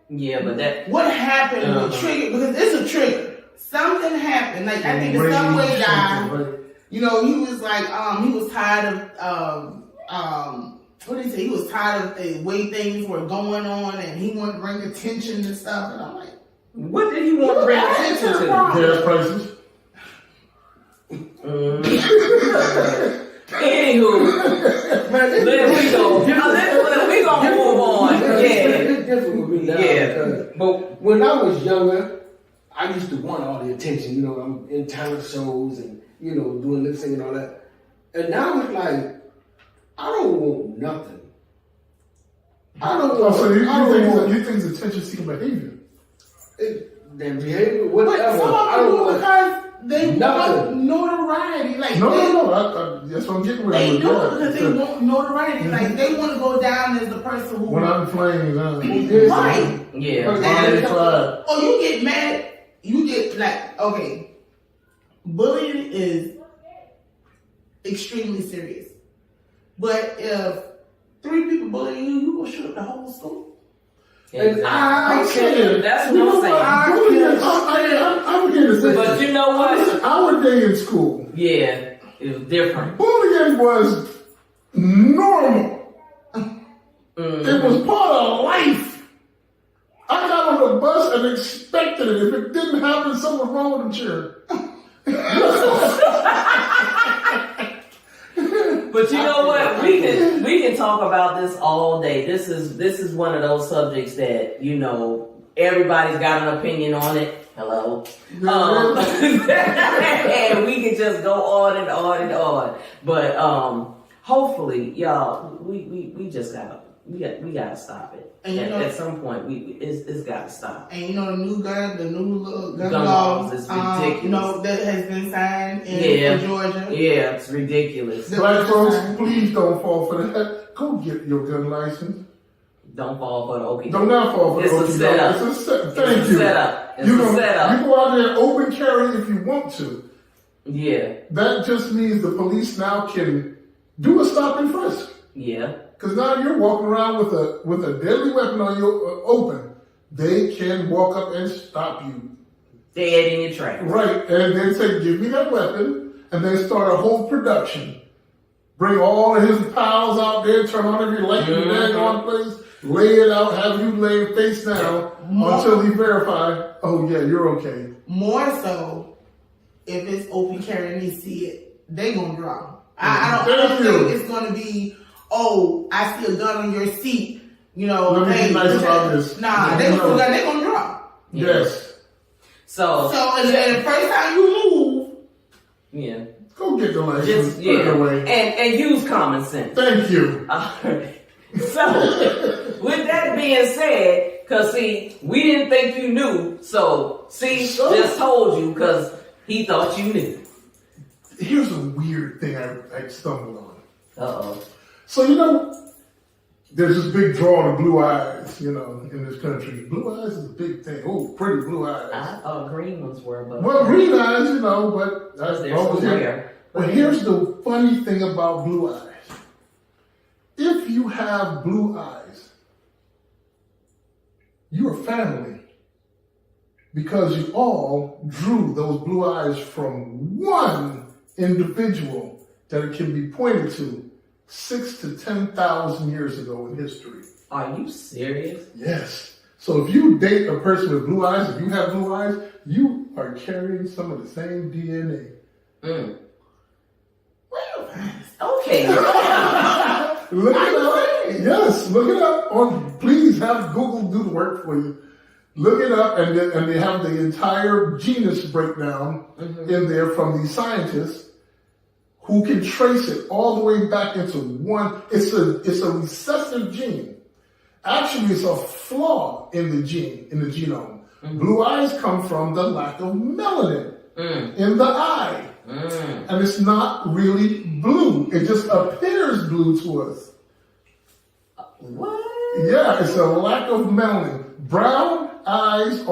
Speaker 1: Yeah, but that.
Speaker 2: what happened would trigger, because it's a trigger. Something happened. Like I think the subway guy.
Speaker 4: Right.
Speaker 2: You know, he was like, he was tired of, what did he say? He was tired of the way things were going on, and he wanted to bring attention and stuff. And I'm like,
Speaker 1: What did he want to bring attention to?
Speaker 4: Gas prices.
Speaker 1: Anywho, then we go. We gonna move on. Yeah,
Speaker 3: It's different with me now.
Speaker 1: yeah.
Speaker 3: Because
Speaker 1: But
Speaker 3: when I was younger, I used to want all the attention. You know, I'm in talent shows and, you know, doing lip sync and all that. And now it's like, I don't want nothing. I don't
Speaker 4: Oh,
Speaker 3: want.
Speaker 4: so
Speaker 3: you
Speaker 4: think it's attention-seeking behavior?
Speaker 3: their behavior,
Speaker 2: but
Speaker 3: whatever.
Speaker 2: some
Speaker 3: I
Speaker 2: of them
Speaker 3: don't
Speaker 2: do it
Speaker 3: want
Speaker 2: because they want
Speaker 3: nothing.
Speaker 2: notoriety. Like
Speaker 4: No. That's what I'm getting with.
Speaker 2: they
Speaker 4: it.
Speaker 2: do
Speaker 4: Yeah.
Speaker 2: it because they want notoriety. Like they want to go down as the person who.
Speaker 4: When I'm flames,
Speaker 2: Right.
Speaker 1: yeah,
Speaker 4: Bonnie Clyde.
Speaker 2: Oh, you get mad. You get like, okay, bullying is extremely serious. But if 3 people bullying you, you gonna shoot up the whole school.
Speaker 1: exactly.
Speaker 3: I can't.
Speaker 1: That's what I'm saying.
Speaker 4: I'm here to say
Speaker 1: But
Speaker 4: this.
Speaker 1: you know what?
Speaker 4: Listen, our day in school,
Speaker 1: Yeah, it was different.
Speaker 4: bullying was normal. It was part of life. I got on the bus and expected it. If it didn't happen, something was wrong with the chair.
Speaker 1: But you know what? We can talk about this all day. This is one of those subjects that, you know, everybody's got an opinion on it. Hello. And we can just go on and on and on. But hopefully, y'all, we just gotta stop it.
Speaker 2: And you
Speaker 1: At,
Speaker 2: know-
Speaker 1: at some point, it's gotta stop.
Speaker 2: And you know the new little gun
Speaker 1: Gun
Speaker 2: laws,
Speaker 1: laws is ridiculous.
Speaker 2: you know, that has been signed
Speaker 1: Yeah.
Speaker 2: in Georgia.
Speaker 1: Yeah, it's ridiculous.
Speaker 4: Black folks, please don't fall for that. Go get your gun license.
Speaker 1: Don't fall for the okey
Speaker 4: Do not fall for
Speaker 1: It's
Speaker 4: the
Speaker 1: a
Speaker 4: okey-doke.
Speaker 1: setup.
Speaker 4: It's a set.
Speaker 1: It's
Speaker 4: Thank
Speaker 1: a
Speaker 4: you.
Speaker 1: setup. It's
Speaker 4: You
Speaker 1: a
Speaker 4: know,
Speaker 1: setup.
Speaker 4: you go out there and open carry if you want to.
Speaker 1: Yeah,
Speaker 4: That just means the police now can do a stop and frisk.
Speaker 1: yeah.
Speaker 4: Because now you're walking around with a deadly weapon on your open. They can walk up and stop you.
Speaker 1: Dead in your tracks.
Speaker 4: Right. And then say, give me that weapon. And then start a whole production. Bring all of his pals out there, turn on every light in the daggone place, lay it out, have you lay face down until he verify, oh yeah, you're okay.
Speaker 2: More so, if it's open carry and they see it, they gonna draw. I don't think it's gonna be, oh, I see a gun on your seat. You know,
Speaker 4: Let me
Speaker 2: hey,
Speaker 4: be nice about this.
Speaker 2: Nah, they gonna draw.
Speaker 4: Yes.
Speaker 1: So
Speaker 2: So, and the first time you move,
Speaker 1: yeah,
Speaker 4: Go get the license.
Speaker 1: just
Speaker 4: Put it away.
Speaker 1: and use common sense.
Speaker 4: Thank you.
Speaker 1: Alright. So with that being said, cause see, we didn't think you knew, so see, just told you cause he thought you knew.
Speaker 4: Here's a weird thing I stumbled on.
Speaker 1: Uh-oh.
Speaker 4: So, you know, there's this big draw to blue eyes, you know, in this country. Blue eyes is a big thing. Oh, pretty blue eyes.
Speaker 1: I thought green ones were, but
Speaker 4: Well, green eyes, you know, but that's
Speaker 1: they're so
Speaker 4: always
Speaker 1: rare.
Speaker 4: But here's the funny thing about blue eyes. If you have blue eyes, you're family. Because you all drew those blue eyes from one individual that it can be pointed to 6,000 to 10,000 years ago in history.
Speaker 1: Are you serious?
Speaker 4: Yes. So if you date a person with blue eyes, if you have blue eyes, you are carrying some of the same DNA.
Speaker 1: Okay.
Speaker 4: Look it up. Yes, look it up. Please have Google do the work for you. Look it up, and they have the entire genus breakdown in there from these scientists who can trace it all the way back into one. It's a recessive gene. Actually, it's a flaw in the genome. Blue eyes come from the lack of melanin in the eye. And it's not really blue. It just appears blue to us.
Speaker 1: What?
Speaker 4: Yeah, it's a lack of melanin. Brown eyes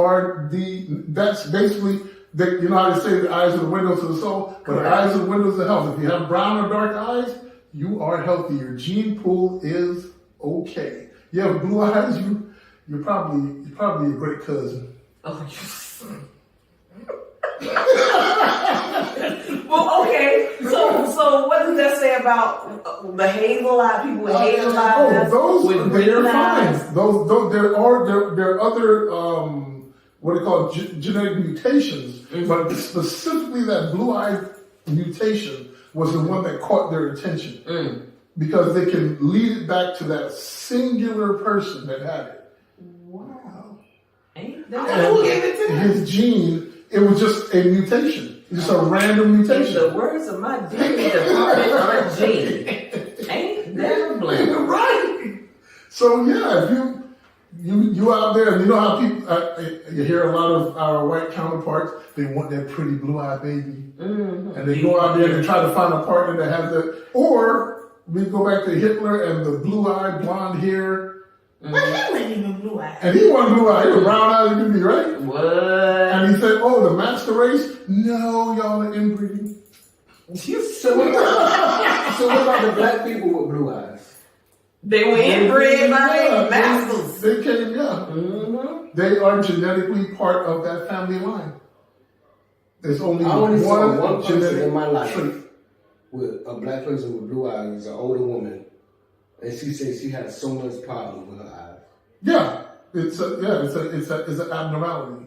Speaker 4: that's basically, you know how they say the eyes are the windows to the soul? But the eyes are the windows to health. If you have brown or dark eyes, you are healthy. Your gene pool is okay. You have blue eyes, you're probably a great cousin.
Speaker 1: Oh, well, okay. So what does that say about the hazel eye people with hazel eyes?
Speaker 4: Those they're fine. Those there are other what they call genetic mutations, but specifically that blue eye mutation was the one that caught their attention because they can lead it back to that singular person that had it.
Speaker 2: Wow.
Speaker 1: Ain't
Speaker 2: Who gave it to him?
Speaker 4: His gene, it was just a mutation. Just a random
Speaker 1: In
Speaker 4: mutation.
Speaker 1: the words of my DNA department, our gene. Ain't that a blame?
Speaker 4: Right. So yeah, if you out there, and you know how people, you hear a lot of our white counterparts, they want that pretty blue-eyed baby. And they go out there and try to find a partner that has the, or we go back to Hitler and the blue-eyed blonde hair.
Speaker 2: But he wasn't even blue eyed.
Speaker 4: And he wasn't blue-eyed, he was brown-eyed as you be, right?
Speaker 1: What?
Speaker 4: And he said, oh, the master race? No, y'all are inbreeding.
Speaker 3: So what about the black people with blue eyes?
Speaker 1: They were inbred by their masters.
Speaker 4: They came, They are genetically part of that family line. There's only
Speaker 3: I only saw one
Speaker 4: one
Speaker 3: person
Speaker 4: genetic
Speaker 3: in my life
Speaker 4: trait.
Speaker 3: with a black person with blue eyes, an older woman, and she said she had so much problem with her eyes.
Speaker 4: Yeah, it's an abnormality.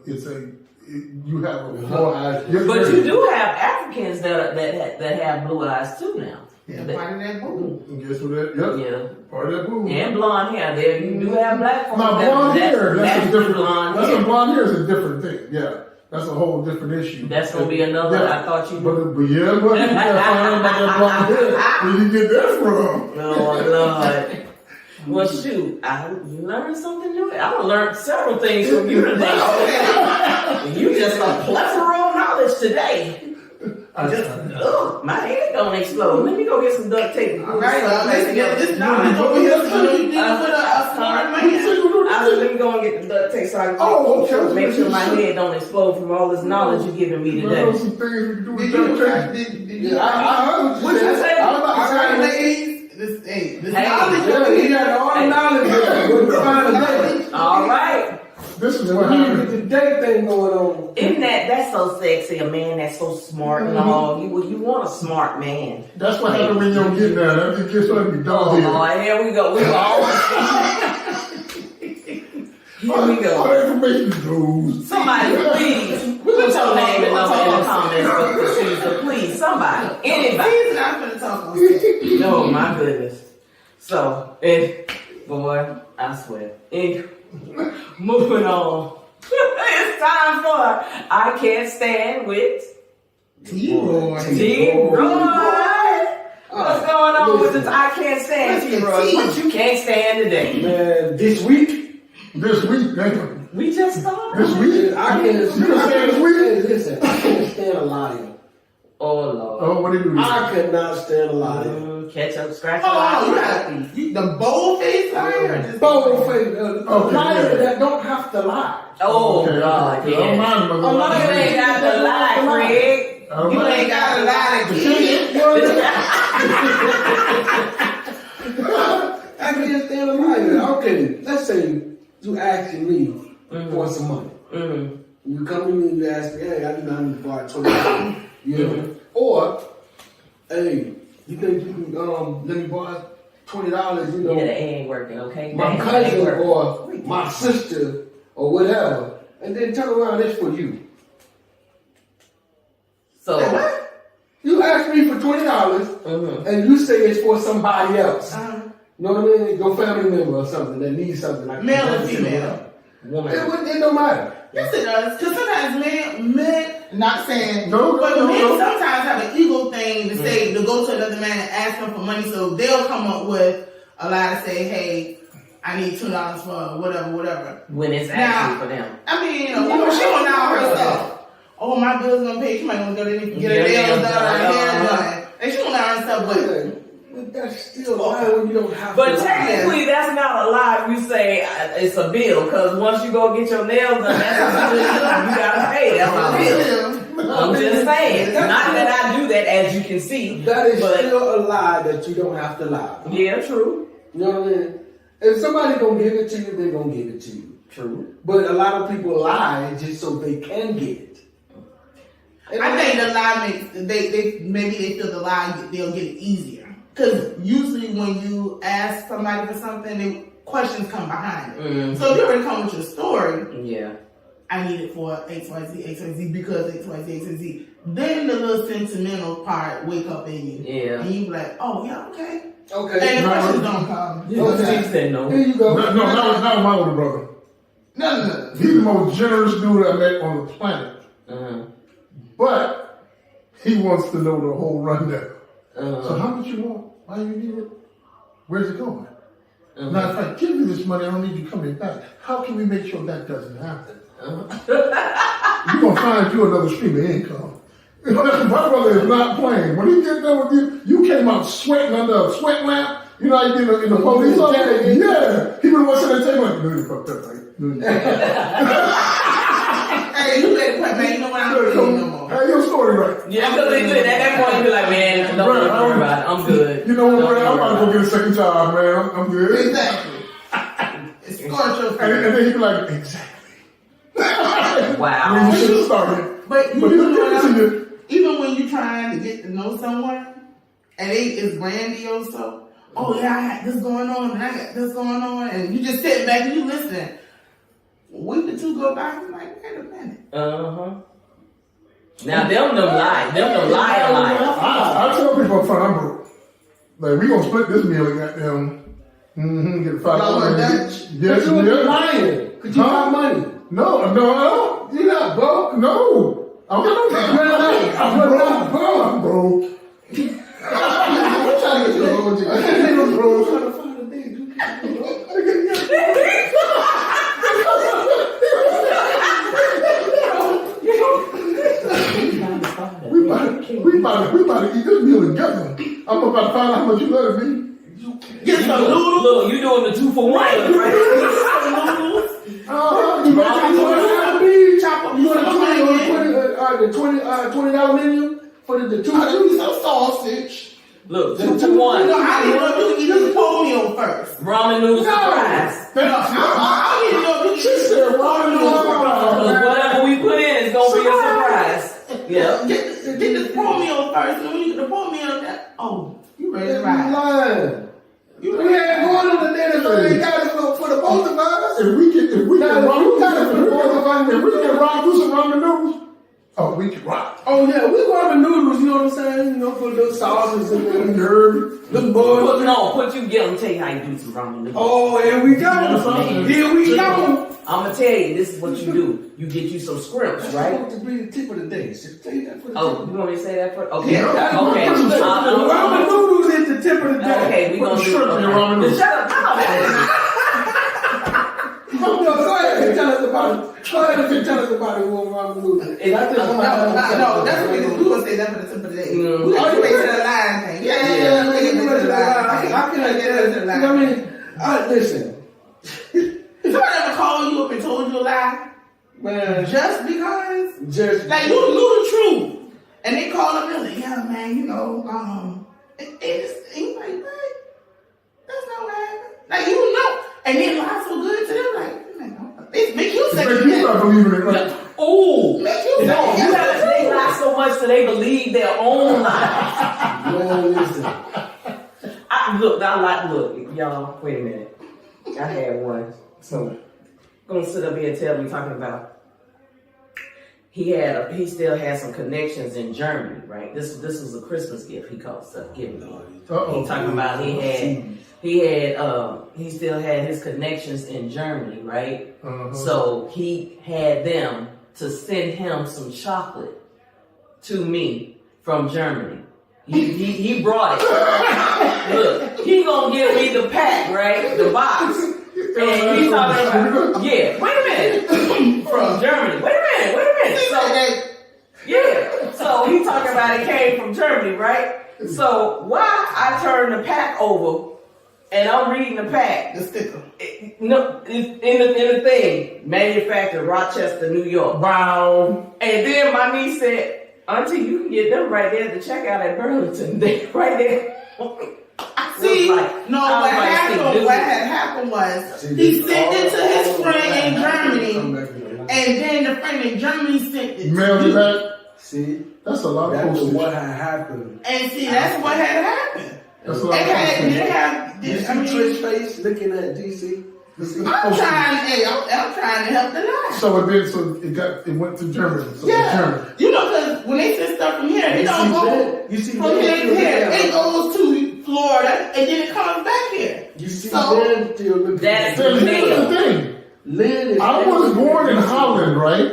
Speaker 4: You have a flaw.
Speaker 1: But you do have Africans that have blue eyes too now.
Speaker 2: Yeah, part of that boo.
Speaker 4: And guess what?
Speaker 1: Yeah.
Speaker 4: Part of that blue.
Speaker 1: And blonde hair. There you do have black folks.
Speaker 4: Now blonde hair, that's a different.
Speaker 1: blonde
Speaker 4: That's
Speaker 1: hair.
Speaker 4: a blonde hair is a different thing. Yeah, that's a whole different issue.
Speaker 1: That's gonna be another.
Speaker 4: Yeah.
Speaker 1: I thought you
Speaker 4: But
Speaker 1: knew.
Speaker 4: you gotta find out about that blonde hair. Where you get that from?
Speaker 1: Oh Lord. Well, shoot, you learned something new. I learned several things from you today. You just a plethora of knowledge today. My head don't explode. Let me go get some duct tape.
Speaker 2: All right, let's get this knowledge over here. So you did put a smart man.
Speaker 1: Let me go and get the duct tape so I can make sure my head don't explode from all this knowledge you're giving me today.
Speaker 4: There's some things we can do with
Speaker 2: Did you
Speaker 4: duct tape.
Speaker 3: I heard what you said.
Speaker 4: I was about to
Speaker 2: All right,
Speaker 4: say.
Speaker 2: ladies. This
Speaker 1: Hey,
Speaker 2: knowledge
Speaker 3: Yeah,
Speaker 2: over
Speaker 3: he
Speaker 2: here.
Speaker 3: got all the knowledge there.
Speaker 1: All right.
Speaker 4: This is what
Speaker 3: We need to
Speaker 4: happened.
Speaker 3: get the day thing going on.
Speaker 1: Isn't that's so sexy? A man that's so smart and all. You want a smart man.
Speaker 4: That's what happened when you don't get there. That just like be
Speaker 1: Oh
Speaker 4: dog here.
Speaker 1: Lord, here we go. We were all. Here we
Speaker 4: All
Speaker 1: go.
Speaker 4: that information goes.
Speaker 1: Somebody, please put your name and number in the comments for Caesar. Please, somebody, anybody.
Speaker 2: He's not gonna talk on stage.
Speaker 1: Oh my goodness. So, boy, I swear. Moving on. It's time for I Can't Stand with
Speaker 2: T-Roy.
Speaker 1: T-Roy. What's going on with this I Can't Stand, T-Roy? What you can't stand today?
Speaker 3: Man, this week,
Speaker 4: This week, man.
Speaker 1: We just started.
Speaker 4: This week?
Speaker 3: I can't listen, I can't stand a liar.
Speaker 1: Oh Lord.
Speaker 4: Oh, what did you do?
Speaker 3: I cannot stand a liar.
Speaker 1: Catch up, scratch
Speaker 2: Oh, you
Speaker 1: your
Speaker 2: got the bold face liar.
Speaker 3: Bold face, a
Speaker 4: Okay,
Speaker 3: liar
Speaker 4: yeah.
Speaker 3: that don't have to lie.
Speaker 1: Oh
Speaker 4: Okay,
Speaker 1: God,
Speaker 4: I don't
Speaker 1: yeah.
Speaker 4: mind him.
Speaker 3: A liar
Speaker 1: You ain't got to lie, Craig.
Speaker 4: I don't
Speaker 2: You
Speaker 4: mind.
Speaker 2: ain't got a lot of kids.
Speaker 3: I can't stand a liar. Okay, let's say you asking me for some money.
Speaker 1: Mm-hmm.
Speaker 3: You come to me and you ask me, hey, I need to borrow $20. You know? Or, hey, you think you can let me borrow $20, you know?
Speaker 1: Yeah, that ain't working, okay?
Speaker 3: My
Speaker 1: That
Speaker 3: cousin
Speaker 1: ain't working.
Speaker 3: or my sister or whatever, and then turn around, it's for you.
Speaker 1: So,
Speaker 3: You ask me for $20 and you say it's for somebody else. know what I mean? Your family member or something that needs something like
Speaker 2: Male
Speaker 3: that.
Speaker 2: or female?
Speaker 1: Woman.
Speaker 3: It don't matter.
Speaker 2: Yes, it does. Because sometimes men, not saying,
Speaker 4: No,
Speaker 2: but
Speaker 4: no,
Speaker 2: men
Speaker 4: no.
Speaker 2: sometimes have an ego thing to say, to go to another man and ask him for money. So they'll come up with a lie to say, hey, I need $2 for whatever.
Speaker 1: When it's
Speaker 2: Now,
Speaker 1: actually for them.
Speaker 2: I mean, a woman, she don't know her stuff. Oh, my bill's gonna pay. She might want to go to get her nails done, her hair done. And she don't know her stuff,
Speaker 3: But that's still a lie when you don't have
Speaker 1: But
Speaker 3: to lie.
Speaker 1: technically, that's not a lie if you say it's a bill, because once you go get your nails done, that's a bill. You gotta pay. That's a bill. I'm just saying. Not that I do that, as you can see.
Speaker 3: That is
Speaker 1: but
Speaker 3: still a lie that you don't have to lie.
Speaker 1: yeah, true.
Speaker 3: You know what I mean? If somebody gonna give it to you, they gonna give it to you.
Speaker 1: True.
Speaker 3: But a lot of people lie just so they can get it. And
Speaker 2: I think the lie makes maybe they feel the lie they'll get it easier. Because usually when you ask somebody for something, questions come behind it.
Speaker 1: Mhm.
Speaker 2: So if you already come with your story,
Speaker 1: Yeah.
Speaker 2: I need it for XYZ because XYZ. Then the little sentimental part wake up in you.
Speaker 1: Yeah.
Speaker 2: And you be like, oh yeah, okay.
Speaker 3: okay.
Speaker 2: And the
Speaker 4: No.
Speaker 2: questions don't come.
Speaker 3: Okay.
Speaker 1: She said no.
Speaker 3: Here you go.
Speaker 4: No, not my older brother.
Speaker 2: No.
Speaker 4: He's the most generous dude I met on the planet.
Speaker 1: Uh-huh.
Speaker 4: But he wants to know the whole rundown.
Speaker 1: Uh-huh.
Speaker 4: So how much you want? Why you need it? Where's it going?
Speaker 1: Uh-huh.
Speaker 4: Now, if I give you this money, I don't need you coming back. How can we make sure that doesn't happen? You're going to find you another stream of income. My brother is not playing. When he get done with you, you came out sweating under a sweat lamp. You know how you get in the police office? Yeah. He would have watched that table like, no, you fucked up, right? No, you fucked up.
Speaker 2: Hey, you better quit, man. You know what I'm doing no more.
Speaker 4: Hey, your story right.
Speaker 1: Yeah, because they good. At that point, you be like, man, don't worry about it. I'm good.
Speaker 4: You know what,
Speaker 1: Don't
Speaker 4: man? I'm
Speaker 1: worry
Speaker 4: about to go get a second job, man. I'm good.
Speaker 2: Exactly. It's scorch
Speaker 4: And then he'd be like, exactly.
Speaker 1: Wow.
Speaker 4: When you should have started.
Speaker 2: But you
Speaker 4: But
Speaker 2: know
Speaker 4: you
Speaker 2: what
Speaker 4: continue.
Speaker 2: else? Even when you're trying to get to know someone, and it's grandiose, so, oh yeah, I got this going on, and I got this going on, and you just sit back and you listen. A week or two go by, I'm like, wait a minute.
Speaker 1: Uh-huh. Now, them lie. Them lie a lot.
Speaker 4: I tell people up front, I'm broke. Like, we gonna split this meal and goddamn, get $5.
Speaker 2: Y'all want Dutch?
Speaker 4: Yes,
Speaker 3: You
Speaker 4: yes.
Speaker 3: lying. Could you have money?
Speaker 4: No.
Speaker 3: You're not broke.
Speaker 4: No. I'm broke. I'm broke.
Speaker 3: I'm trying to get you a loan. I'm trying to find a date.
Speaker 4: We about to eat this meal together. I'm about to find out how much you love me.
Speaker 2: Get some noodles.
Speaker 1: Look, you doing the 2-for-1, right?
Speaker 4: You better
Speaker 2: Chop up
Speaker 3: You want
Speaker 2: some
Speaker 3: the $20 menu for the two?
Speaker 2: I need some sausage.
Speaker 1: Look,
Speaker 2: You know,
Speaker 1: 2-for-1.
Speaker 2: I need to know you eat this whole meal first.
Speaker 1: Ramen noodles surprise.
Speaker 2: I need to know you
Speaker 3: said ramen noodles
Speaker 1: Because whatever we put in is going to be a surprise. Yeah.
Speaker 2: Get this poor meal first, and when you get the poor meal, you ready to
Speaker 3: You
Speaker 2: ride.
Speaker 3: lying.
Speaker 2: You
Speaker 3: We ain't going on the dinner, so they got it for the both of us.
Speaker 4: If we can rock
Speaker 3: you got it for the both of us.
Speaker 4: if we can rock through some ramen noodles, we can rock.
Speaker 3: Oh yeah, we go have the noodles, you know what I'm saying? You know, put little sauces in there.
Speaker 4: You heard me?
Speaker 3: The boys.
Speaker 1: Put you get them, tell you how you do some ramen noodles.
Speaker 3: Oh, here we go. Here we go.
Speaker 1: I'm going to tell you, this is what you do. You get you some scrimps,
Speaker 3: That's
Speaker 1: right?
Speaker 3: supposed to be the tip of the day. So tell you that for the
Speaker 1: Oh,
Speaker 3: tip.
Speaker 1: you want me to say that first? Okay.
Speaker 3: Yeah, that's
Speaker 1: Okay.
Speaker 3: The ramen noodles is the tip of the day.
Speaker 1: Okay, we
Speaker 4: Put
Speaker 1: gonna
Speaker 4: the
Speaker 1: do
Speaker 4: shrimp in your ramen noodles.
Speaker 1: Shut up! No.
Speaker 3: No, go ahead and tell us about it. Go ahead and tell us about it. What ramen noodles?
Speaker 1: It's-
Speaker 3: I think
Speaker 2: No, that's what we gonna say that for the tip of the day.
Speaker 1: Mm.
Speaker 2: We gonna get to the line thing. Yeah, we
Speaker 3: You
Speaker 2: gonna get to the line.
Speaker 3: I can't get
Speaker 2: to the
Speaker 3: it.
Speaker 2: line.
Speaker 3: I mean, listen,
Speaker 2: Somebody ever called you up and told you a lie
Speaker 3: man.
Speaker 2: just because?
Speaker 3: Just
Speaker 2: Like you knew the truth, and they called up and like, yeah, man, you know, it's like, what? That's not what happened. Like you know, and they lie so good to them, like, man, it make you say
Speaker 4: Make you start believing it, right?
Speaker 1: Ooh!
Speaker 2: Make you
Speaker 1: No,
Speaker 2: say
Speaker 1: you gotta, they lie so much that they believe their own lie.
Speaker 3: man, listen.
Speaker 1: Look, y'all, wait a minute. I had one. So, gonna sit up here and tell me talking about he still had some connections in Germany, right? This was a Christmas gift he called stuff giving me. He talking about he still had his connections in Germany, right? So he had them to send him some chocolate to me from Germany. He brought it. Look, he gonna give me the pack, right? The box. And he's talking about, wait a minute. From Germany. Wait a minute. So he talking about it came from Germany, right? So why I turn the pack over and I'm reading the pack.
Speaker 2: The sticker.
Speaker 1: No, it's in the thing. Manufactured Rochester, New York.
Speaker 2: Wow.
Speaker 1: And then my niece said, Auntie, you can get them right there at the checkout at Burlington. They right there.
Speaker 2: See,
Speaker 1: what
Speaker 2: had happened was he sent it to his friend in Germany, and then the friend in Germany sent it.
Speaker 4: Mailed it back.
Speaker 3: See,
Speaker 4: that's a lot of
Speaker 3: that's
Speaker 4: postage.
Speaker 3: what had happened.
Speaker 2: And see, that's what had happened.
Speaker 4: That's a lot of postage.
Speaker 3: You see Trish face looking at DC.
Speaker 2: I'm trying to help the line.
Speaker 4: So it went to Germany. So
Speaker 2: Germany. You know, because when they send stuff from here, it don't go from here to here. It goes to Florida, and then it comes back here.
Speaker 3: You see,
Speaker 1: that's the
Speaker 4: thing.
Speaker 3: Lynn
Speaker 4: I was born in Holland, right?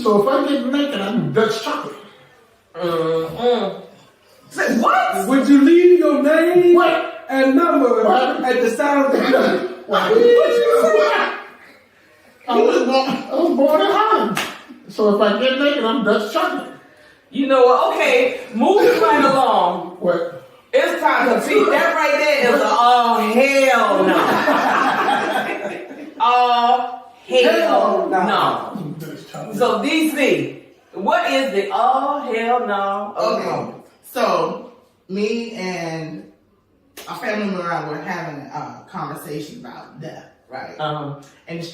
Speaker 4: So if I get naked, I'm Dutch chocolate.
Speaker 1: What?
Speaker 3: Would you leave your name
Speaker 4: What?
Speaker 3: and number at the sound of the gun?
Speaker 4: I was born in Holland. So if I get naked, I'm Dutch chocolate.
Speaker 1: You know what? Okay, moving right along.
Speaker 4: What?
Speaker 1: It's time to see that right there is a hell no. So DC, what is the hell no?
Speaker 2: Okay. So me and a family member and I were having a conversation about death, right? And the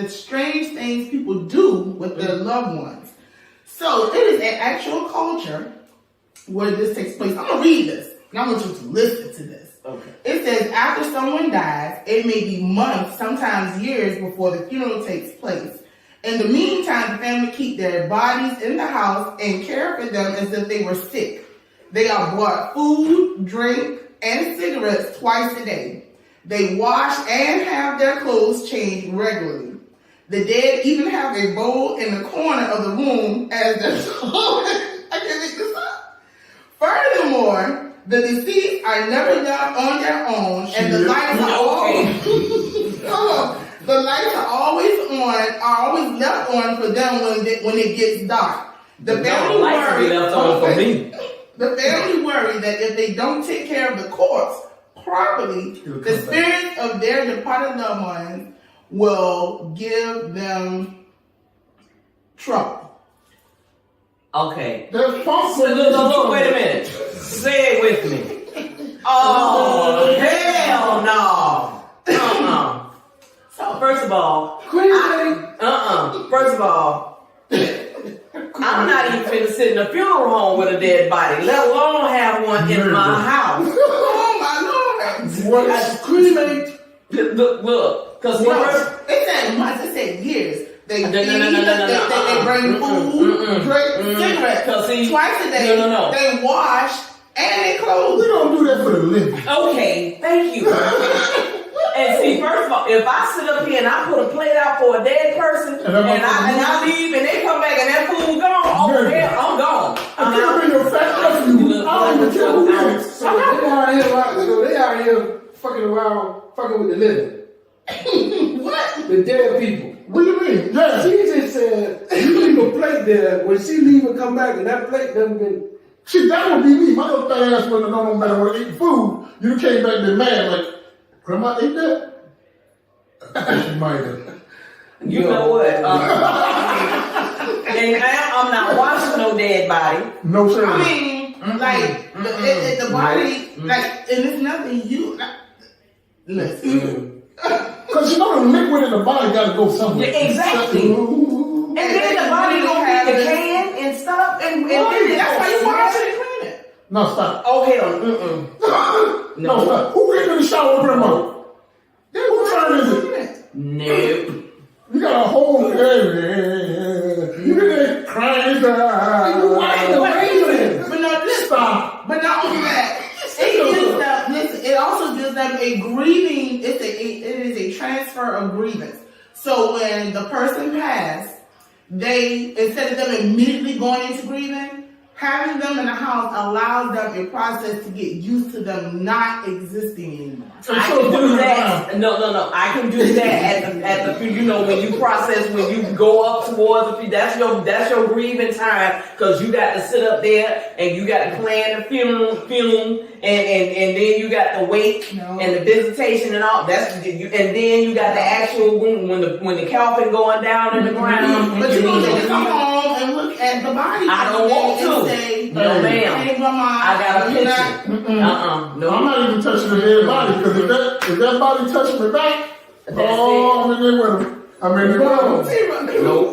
Speaker 2: strange things people do with their loved ones. So it is an actual culture where this takes place. I'm gonna read this, and I want you to listen to this.
Speaker 1: Okay.
Speaker 2: It says after someone dies, it may be months, sometimes years before the funeral takes place. In the meantime, the family keep their bodies in the house and care for them as if they were sick. They are brought food, drink, and cigarettes twice a day. They wash and have their clothes changed regularly. The dead even have a bowl in the corner of the room as their I can't make this up. Furthermore, the deceased are never done on their own, and the lights are always the lights are always left on for them when it gets dark. The family worry that if they don't take care of the corpse properly, the spirits of their departed loved ones will give them trouble.
Speaker 1: Okay.
Speaker 4: There's
Speaker 1: look, wait a minute. Say it with me. Oh, hell no. So, first of all, I'm not even finna sit in a funeral home with a dead body, let alone have one in my house.
Speaker 2: Oh my Lord.
Speaker 4: What is cremate?
Speaker 1: Look, because
Speaker 2: they said months, they said years. They bring food, drink, cigarettes twice a day. They wash and they clothe.
Speaker 4: We don't do that for the living.
Speaker 1: Okay, thank you. And see, first of all, if I sit up here and I put a plate out for a dead person and I leave and they come back and that food gone, I'm gone.
Speaker 4: I can't bring your fat nephew. I don't even care who it is.
Speaker 3: So they out here fucking around, fucking with the living.
Speaker 2: What?
Speaker 3: The dead people.
Speaker 4: What do you mean? Yeah.
Speaker 3: She just said, you leave a plate there. When she leave and come back and that plate done been...
Speaker 4: See, that would be me. My little fat ass wouldn't have known no better when I eat food. You came back and been mad like, Grandma ate that? She might have.
Speaker 1: You know what? And I'm not watching no dead body.
Speaker 4: No, sir.
Speaker 2: I mean, like, the body, like, and it's nothing you... Listen.
Speaker 4: Because you know the liquid in the body got to go somewhere.
Speaker 1: Yeah, exactly. And then the body gonna be decaying and stuff, and then
Speaker 2: that's why you wash it and clean it.
Speaker 4: No, stop.
Speaker 1: Oh hell,
Speaker 4: No, stop. Who came in the shower with Grandma? Who turn is it?
Speaker 1: Nope.
Speaker 4: You got a whole area. He's like,
Speaker 2: But no, listen.
Speaker 4: Stop.
Speaker 2: But not only that, it gives them. Listen, it also gives them a grieving. It is a transfer of grievance. So when the person passed, they, instead of them immediately going into grieving, having them in the house allows them a process to get used to them not existing anymore.
Speaker 1: I can do that. No. I can do that at the you know, when you process, when you go up towards the that's your grieving time, because you got to sit up there and you got to plan the funeral, and then you got the wake and the visitation and all. That's you, and then you got the actual when the coffin going down in the ground.
Speaker 2: But you don't come home and look at the body.
Speaker 1: I don't want to.
Speaker 2: Say,
Speaker 1: No, ma'am.
Speaker 2: Hey, grandma,
Speaker 1: I got a picture.
Speaker 2: No.
Speaker 4: I'm not even touching the dead body, because if that body touches me back, I'm in there with him. I'm in there with him.
Speaker 1: Nope.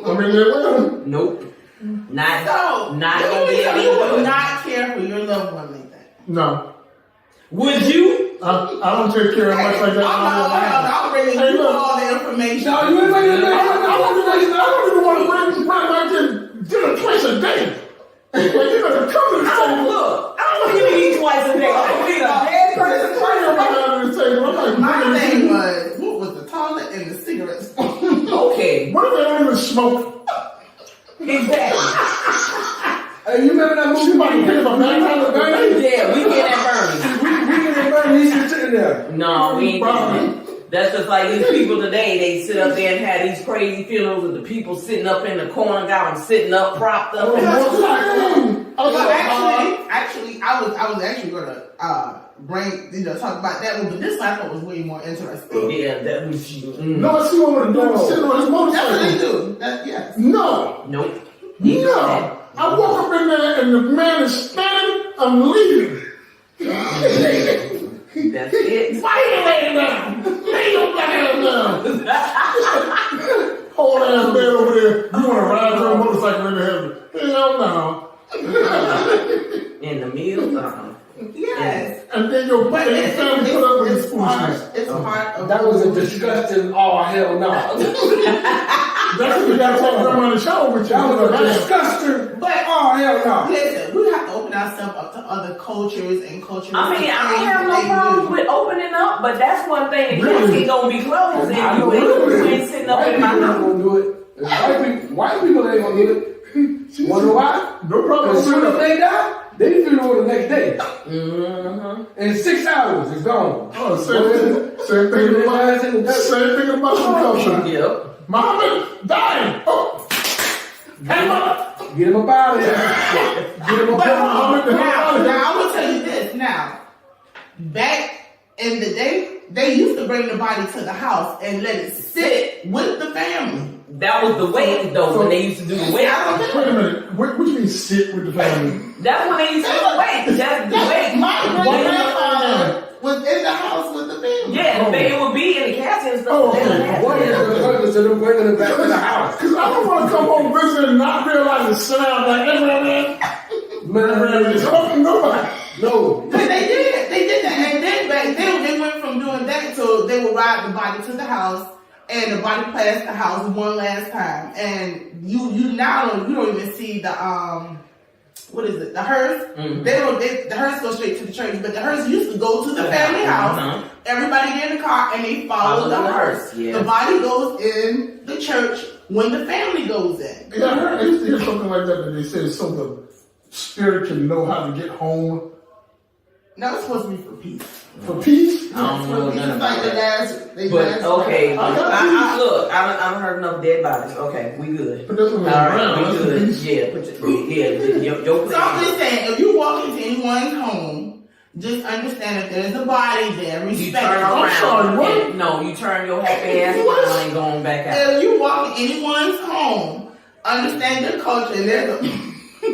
Speaker 4: I'm in there with him.
Speaker 1: Nope. Not
Speaker 2: So,
Speaker 1: gonna be able to
Speaker 2: you
Speaker 1: do
Speaker 2: would
Speaker 1: it.
Speaker 2: not care for your loved one like that.
Speaker 4: No.
Speaker 1: Would you?
Speaker 4: I don't take care of much like that.
Speaker 2: I'm bringing
Speaker 4: Hey,
Speaker 2: you
Speaker 4: look.
Speaker 2: all the information.
Speaker 3: No, you ain't making
Speaker 4: I don't even want to bring like dinner twice a day. Like, you know, come to the table.
Speaker 1: Look, I don't want you to eat twice a day. I don't need a dead person twice a day.
Speaker 4: Down to the table. I'm like,
Speaker 2: My
Speaker 4: bringing
Speaker 2: thing
Speaker 4: you-
Speaker 2: was, what was the toilet and the cigarettes?
Speaker 1: Okay,
Speaker 4: What if they don't even smoke?
Speaker 1: exactly.
Speaker 3: Hey, you remember that movie?
Speaker 4: Somebody pick up a backpack of Bernie?
Speaker 1: Yeah, we get at Bernie.
Speaker 3: We can Bernie, he's sitting there.
Speaker 1: No, we ain't doing that. That's just like these people today. They sit up there and have these crazy funerals, and the people sitting up in the corner got them sitting up, propped up.
Speaker 2: Actually, I was actually gonna talk about that one, but this one I thought was way more interesting.
Speaker 1: Yeah, that was you.
Speaker 4: No, I see one of the dudes sitting on his
Speaker 2: That's what they
Speaker 4: motorcycle.
Speaker 2: do. Yes.
Speaker 4: No.
Speaker 1: Nope.
Speaker 4: No. I walk up in there and the man is standing, I'm leaving.
Speaker 1: That's it.
Speaker 4: Why you laying down? Lay your black ass down. Whole ass man over there. You want to ride your motorcycle into heaven? Hell no.
Speaker 1: In the meal,
Speaker 2: Yes.
Speaker 4: And then your
Speaker 2: But
Speaker 4: family put up with this
Speaker 2: it's part,
Speaker 4: foolishness.
Speaker 2: it's part of
Speaker 3: That was a disgusting, oh hell no.
Speaker 4: That's what you got to take grandma in the shower with you.
Speaker 3: That was a disgusting,
Speaker 2: But
Speaker 3: oh hell no.
Speaker 2: listen, we have to open ourselves up to other cultures and cultures.
Speaker 1: I mean, I don't have no problems with opening up, but that's one thing. If
Speaker 4: Really?
Speaker 1: it's gonna be closed,
Speaker 3: I
Speaker 1: and
Speaker 3: know
Speaker 1: you ain't sitting up
Speaker 3: white
Speaker 1: in my
Speaker 3: people ain't
Speaker 1: house.
Speaker 3: gonna do it. White people ain't gonna do it. Wanna know why?
Speaker 4: No problem.
Speaker 3: Because as soon as they die, they funeral the next day.
Speaker 1: Mm-hmm.
Speaker 3: In 6 hours, it's gone.
Speaker 4: Oh, same thing about some culture.
Speaker 1: Yep.
Speaker 4: Muhammad died. Oh. Hey, mama.
Speaker 3: Get him up out of there. Get him up
Speaker 2: But
Speaker 3: out of there.
Speaker 2: now, I will tell you this. Now, back in the day, they used to bring the body to the house and let it sit with the family.
Speaker 1: That was the wake, though, when they used to do the wake.
Speaker 4: Wait a minute. What do you mean sit with the family?
Speaker 1: That's when they used to do the wake. That's the wake.
Speaker 2: My grandfather was in the house with the family.
Speaker 1: Yeah, they would be in the casket and stuff.
Speaker 4: Oh,
Speaker 1: They would
Speaker 4: okay.
Speaker 1: have-
Speaker 3: What is the purpose of them bringing it back to the house?
Speaker 4: Because I don't want to come home visit and not realize and sit down like everyone.
Speaker 3: Man,
Speaker 4: Nobody.
Speaker 3: no.
Speaker 2: But they did that. And then back then, they went from doing that to they would ride the body to the house and the body passed the house one last time. And you don't even see the what is it? The hearse.
Speaker 1: Mhm.
Speaker 2: The hearse goes straight to the church, but the hearse used to go to the family house.
Speaker 1: Uh-huh.
Speaker 2: Everybody get in the car and they follow the hearse.
Speaker 1: Yeah.
Speaker 2: The body goes in the church when the family goes in.
Speaker 4: Yeah, I heard. I used to hear something like that they said so the spirit can know how to get home
Speaker 2: No, it's supposed to be for peace.
Speaker 4: for peace.
Speaker 1: I don't know
Speaker 2: It's
Speaker 1: nothing
Speaker 2: like
Speaker 1: about
Speaker 2: the
Speaker 1: that.
Speaker 2: last. They
Speaker 1: But
Speaker 2: last
Speaker 1: okay,
Speaker 4: I
Speaker 1: look, I heard enough dead bodies. Okay, we good.
Speaker 4: But that's what
Speaker 1: All
Speaker 4: we're
Speaker 1: right,
Speaker 4: around.
Speaker 1: we
Speaker 4: That's the
Speaker 1: good.
Speaker 4: peace.
Speaker 1: Yeah, your
Speaker 2: So I'm
Speaker 1: plan.
Speaker 2: just saying, if you walk into anyone's home, just understand if there's a body there,
Speaker 1: You
Speaker 2: respect
Speaker 1: turn
Speaker 2: it.
Speaker 1: around.
Speaker 4: sorry, what?
Speaker 1: and- No, you turn your happy ass around and going back out.
Speaker 2: If you walk in anyone's home, understand their culture. And there's a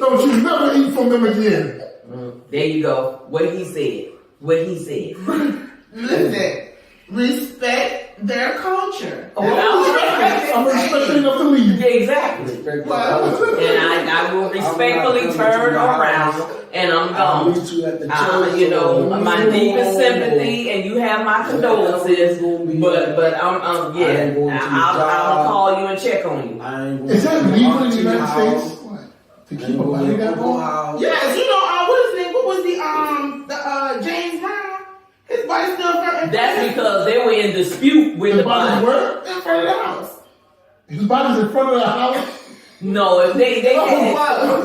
Speaker 4: Don't you never eat from them again.
Speaker 1: There you go. What he said.
Speaker 2: listen, respect their culture.
Speaker 4: I'm respecting enough to leave.
Speaker 1: Yeah, exactly.
Speaker 2: Well,
Speaker 1: And I will respectfully turn around and I'm
Speaker 3: I'll
Speaker 1: gone.
Speaker 3: meet you at the church.
Speaker 1: You know, my deepest sympathy, and you have my condolences. But I'm yeah. I'll call you and check on you.
Speaker 3: I ain't going
Speaker 4: Is that
Speaker 3: to
Speaker 4: legal in the
Speaker 3: your
Speaker 4: United
Speaker 3: house.
Speaker 4: States? To keep a body that long?
Speaker 2: Yes, you know, what is his name? What was the James Brown? His body's still hurt.
Speaker 1: That's because they were in dispute with
Speaker 4: His
Speaker 1: the
Speaker 4: body's
Speaker 1: body.
Speaker 4: where?
Speaker 2: In front of the house.
Speaker 4: His body's in front of the house?
Speaker 1: No, if they had,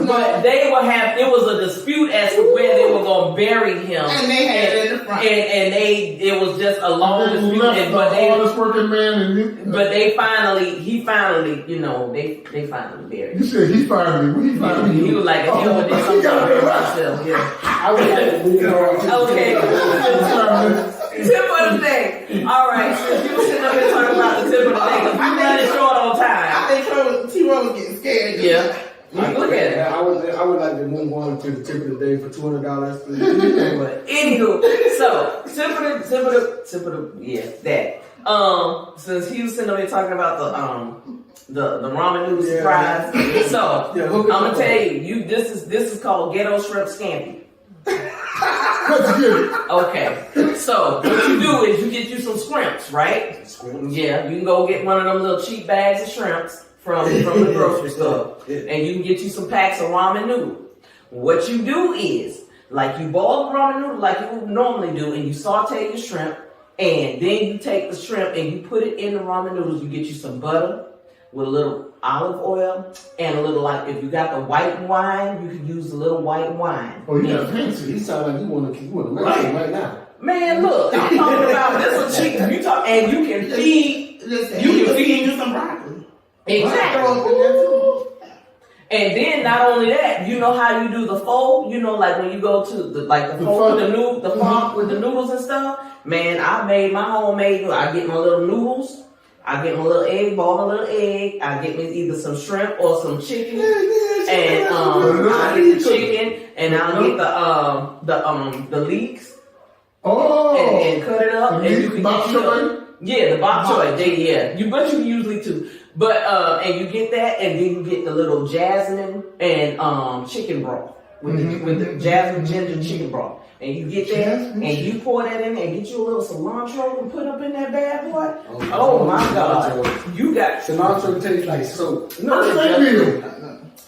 Speaker 1: but they would have. It was a dispute as to where they were going to bury him,
Speaker 2: And they had it in the front.
Speaker 1: and it was just a long
Speaker 4: They
Speaker 1: dispute.
Speaker 4: left
Speaker 1: But
Speaker 4: the hardest working man in you.
Speaker 1: but he finally, you know, they finally buried
Speaker 4: You
Speaker 1: him.
Speaker 4: said he fired me. What he fired me?
Speaker 1: He was like, if you ever did
Speaker 4: he
Speaker 1: something
Speaker 4: got
Speaker 1: for
Speaker 4: it right.
Speaker 1: himself, yeah.
Speaker 3: I was like, you know,
Speaker 1: Okay. Tip of the day. All right, since you were sitting up here talking about the tip of the day, because we running short on time.
Speaker 2: I think T-Roy was getting scared.
Speaker 1: Yeah. Look at it.
Speaker 3: I would like to move on to the tip of the day for $200.
Speaker 1: But anywho, so tip of the that. Since he was sitting over here talking about the ramen noodle surprise, so I'm gonna tell you, this is called ghetto shrimp scampi.
Speaker 4: Let's get it.
Speaker 1: Okay, so what you do is you get you some shrimps, right? Yeah, you can go get one of them little cheap bags of shrimps from the grocery store, and you can get you some packs of ramen noodle. What you do is, like, you boil the ramen noodle like you would normally do, and you saute your shrimp, and then you take the shrimp and you put it in the ramen noodles. You get you some butter with a little olive oil and a little, like, if you got the white wine, you can use a little white wine.
Speaker 4: Oh, you got fancy.
Speaker 3: You sound like you want to make it right now.
Speaker 1: Man, look, I'm talking about this a cheap. You talk, and you can feed.
Speaker 2: Listen,
Speaker 1: You
Speaker 2: you
Speaker 1: can
Speaker 2: can
Speaker 1: feed
Speaker 2: you some broccoli.
Speaker 1: Exactly. And then not only that, you know how you do the fold. You know, like when you go to the fold with the font with the noodles and stuff. Man, I made my homemade. I get my little noodles. I get my little egg, boil my little egg. I get me either some shrimp or some chicken, and I get the chicken, and I'll get the leeks,
Speaker 4: Oh.
Speaker 1: and cut it up, and you can
Speaker 4: bok
Speaker 1: get
Speaker 4: choy?
Speaker 1: yeah, the bok choy. But you can usually too. But and you get that, and then you get the little jasmine and chicken broth with the jasmine ginger chicken broth, and you get that, and you pour that in there, and get you a little cilantro and put up in that bad boy. Oh my God, you got
Speaker 3: Cilantro tastes like soap.
Speaker 4: Perfect meal.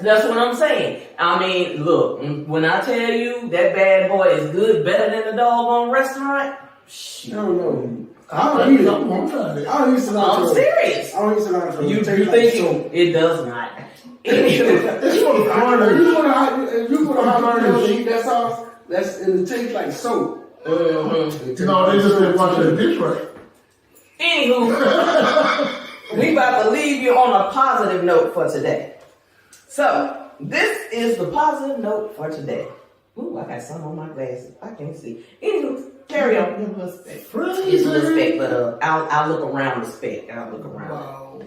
Speaker 1: That's what I'm saying. I mean, look, when I tell you that bad boy is good, better than the doggone restaurant.
Speaker 3: I don't know.
Speaker 4: I don't eat it. I'm going to try it.
Speaker 3: I don't use cilantro.
Speaker 1: I'm serious.
Speaker 3: I don't use cilantro.
Speaker 1: You
Speaker 3: It tastes like
Speaker 1: thinking
Speaker 3: soap.
Speaker 1: it does not?
Speaker 4: It's for the foreigners.
Speaker 3: If you put a hot dog and eat that sauce, it tastes like soap.
Speaker 4: No, they just didn't wash their dish right.
Speaker 1: Anywho, we about to leave you on a positive note for today. So, this is the positive note for today. Ooh, I got some on my glasses. I can't see. Anywho, carry on. Give us respect. It's respect, but I'll look around the spec. I'll look around.
Speaker 2: Wow.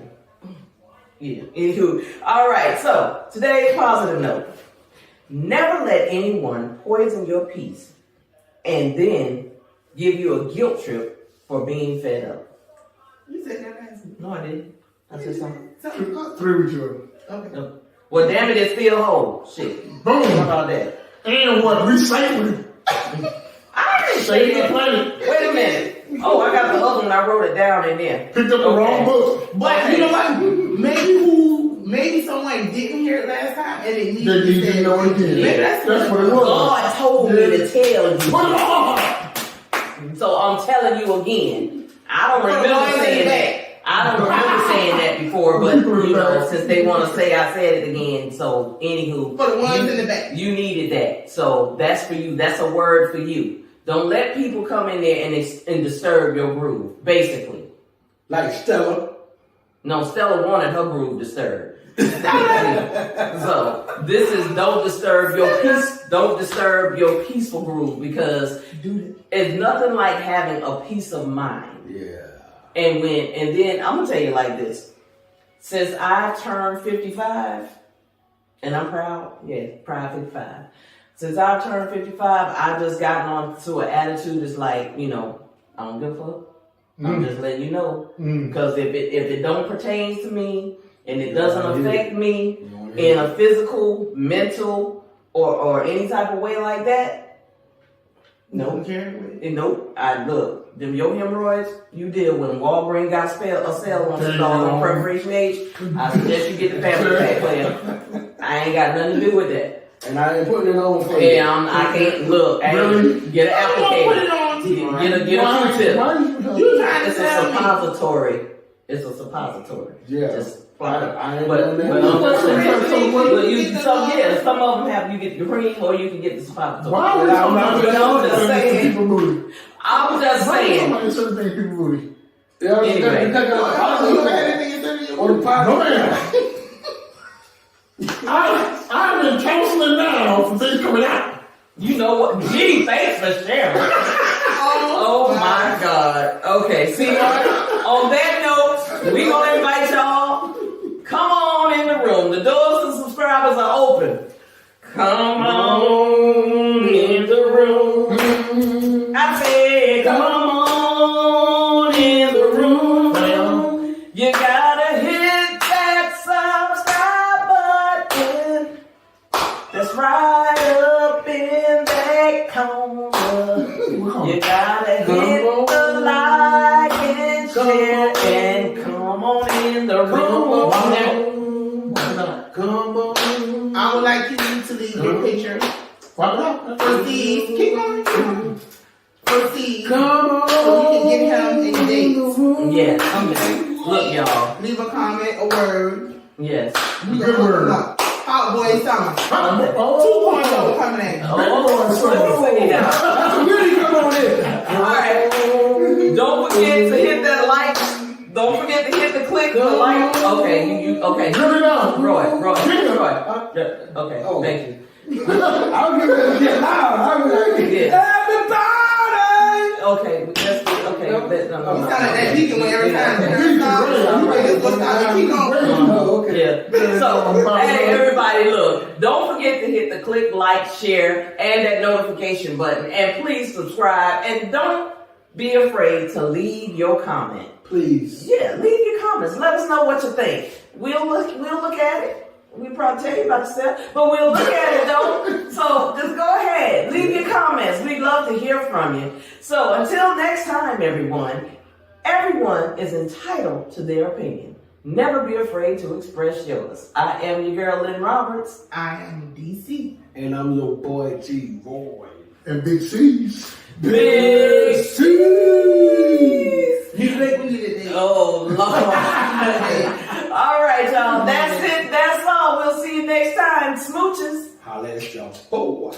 Speaker 1: Yeah. Anywho, all right. So today's positive note: never let anyone poison your peace, and then give you a guilt trip for being fed up.
Speaker 2: You said that last week.
Speaker 1: No, I didn't. I said something.
Speaker 4: Three with you.
Speaker 2: Okay.
Speaker 1: No. Well, damn it, it's still whole. Shit.
Speaker 4: Boom.
Speaker 1: How about that?
Speaker 4: And what? Recycling.
Speaker 1: I didn't say
Speaker 4: Save the
Speaker 1: that.
Speaker 4: planet.
Speaker 1: Wait a minute. Oh, I got the other one. I wrote it down in there.
Speaker 4: Picked up the wrong book.
Speaker 2: But you know what? Maybe someone didn't hear it last time and it needs
Speaker 4: They
Speaker 2: to
Speaker 4: need
Speaker 2: be
Speaker 4: to know it again.
Speaker 2: Maybe
Speaker 4: That's what it was.
Speaker 1: God told me to tell you.
Speaker 4: Put it on.
Speaker 1: So I'm telling you again. I don't remember saying that. I don't remember saying that before, but you know, since they want to say I said it again, so anywho,
Speaker 2: For the ones in the back.
Speaker 1: you needed that. So that's for you. That's a word for you. Don't let people come in there and disturb your groove. Basically,
Speaker 3: Like Stella.
Speaker 1: no, Stella wanted her groove disturbed. So this is don't disturb your peace. Don't disturb your peaceful groove, because it's nothing like having a peace of mind.
Speaker 3: Yeah.
Speaker 1: And then I'm gonna tell you like this. Since I turned 55, and I'm proud, proud 55. Since I've turned 55, I've just gotten on to an attitude that's like, you know, I don't give a fuck. I'm just letting you know. Because if it don't pertain to me and it doesn't affect me in a physical, mental, or any type of way like that, nope. Nope. I look. Them your hemorrhoids, you deal with them. Walgreens got a sale on the dog on preparation age. I suggest you get the family pack, player. I ain't got nothing to do with that.
Speaker 3: And I ain't putting it on for you.
Speaker 1: Yeah, I can't look.
Speaker 4: Really?
Speaker 1: Get an
Speaker 2: Put it
Speaker 1: applicator.
Speaker 2: on TV.
Speaker 1: Get a Q-tip.
Speaker 4: Why you
Speaker 2: You trying to
Speaker 1: It's a
Speaker 2: tell me?
Speaker 1: suppository. It's a suppository.
Speaker 3: Yeah.
Speaker 1: Just apply it.
Speaker 3: I ain't
Speaker 1: But
Speaker 3: done that.
Speaker 1: I'm just saying.
Speaker 2: Get the
Speaker 1: Some of them have you get the cream or you can get the suppository.
Speaker 4: Why would
Speaker 3: I'm not
Speaker 4: somebody
Speaker 1: just saying.
Speaker 4: people booty?
Speaker 1: I'm just
Speaker 4: Why would
Speaker 1: saying.
Speaker 4: somebody insert things in people booty?
Speaker 3: Yeah,
Speaker 1: Anyway.
Speaker 2: You ever had anything inserted in your
Speaker 3: on the pot.
Speaker 4: No man. I'm in counseling now for things coming out.
Speaker 1: You know what? Gee, thanks for sharing. Oh my God. Okay, see, on that note, we gonna invite y'all. Come on in the room. The doors to subscribers are open. Come on in the room. I said, come on in the room. You gotta hit that subscribe button. That's right up in that corner. You gotta hit the like and share and come on in the room.
Speaker 3: Come on.
Speaker 2: I would like you to leave your picture. Proceed. Keep going. Proceed.
Speaker 3: Come on.
Speaker 2: So we can get him in dates.
Speaker 1: Yes. Look, y'all.
Speaker 2: Leave a comment, a word.
Speaker 1: Yes.
Speaker 4: Good word.
Speaker 2: Hot boy summer.
Speaker 4: Oh,
Speaker 2: 2.0 coming at you.
Speaker 1: Oh, let me say that.
Speaker 3: Really, come on in.
Speaker 1: All right. Don't forget to hit that like. Don't forget to hit the click the like. Okay, you okay.
Speaker 4: Give it up.
Speaker 1: Roy.
Speaker 3: Yeah.
Speaker 1: Okay,
Speaker 3: Oh.
Speaker 1: thank you.
Speaker 3: I was getting ready to get loud. I was like,
Speaker 1: Yeah.
Speaker 3: everybody.
Speaker 1: Okay, that's okay.
Speaker 2: You sound like that deacon when every time you turn keep going.
Speaker 3: Oh, okay.
Speaker 1: Yeah. So, hey, everybody, look. Don't forget to hit the click, like, share, and that notification button. And please subscribe. And don't be afraid to leave your comment.
Speaker 3: Please.
Speaker 1: Yeah, leave your comments. Let us know what you think. We'll look at it. We'll probably tell you about yourself, but we'll look at it though. So just go ahead. Leave your comments. We'd love to hear from you. So until next time, everyone is entitled to their opinion. Never be afraid to express yours. I am your girl, Lynn Roberts.
Speaker 2: I am DC.
Speaker 3: And I'm your boy G Roy.
Speaker 4: And big C's.
Speaker 1: Big
Speaker 3: C's.
Speaker 2: You make me need it.
Speaker 1: Oh, Lord. All right, y'all. That's it. That's all. We'll see you next time. Smooches.
Speaker 3: Holla at y'all boy.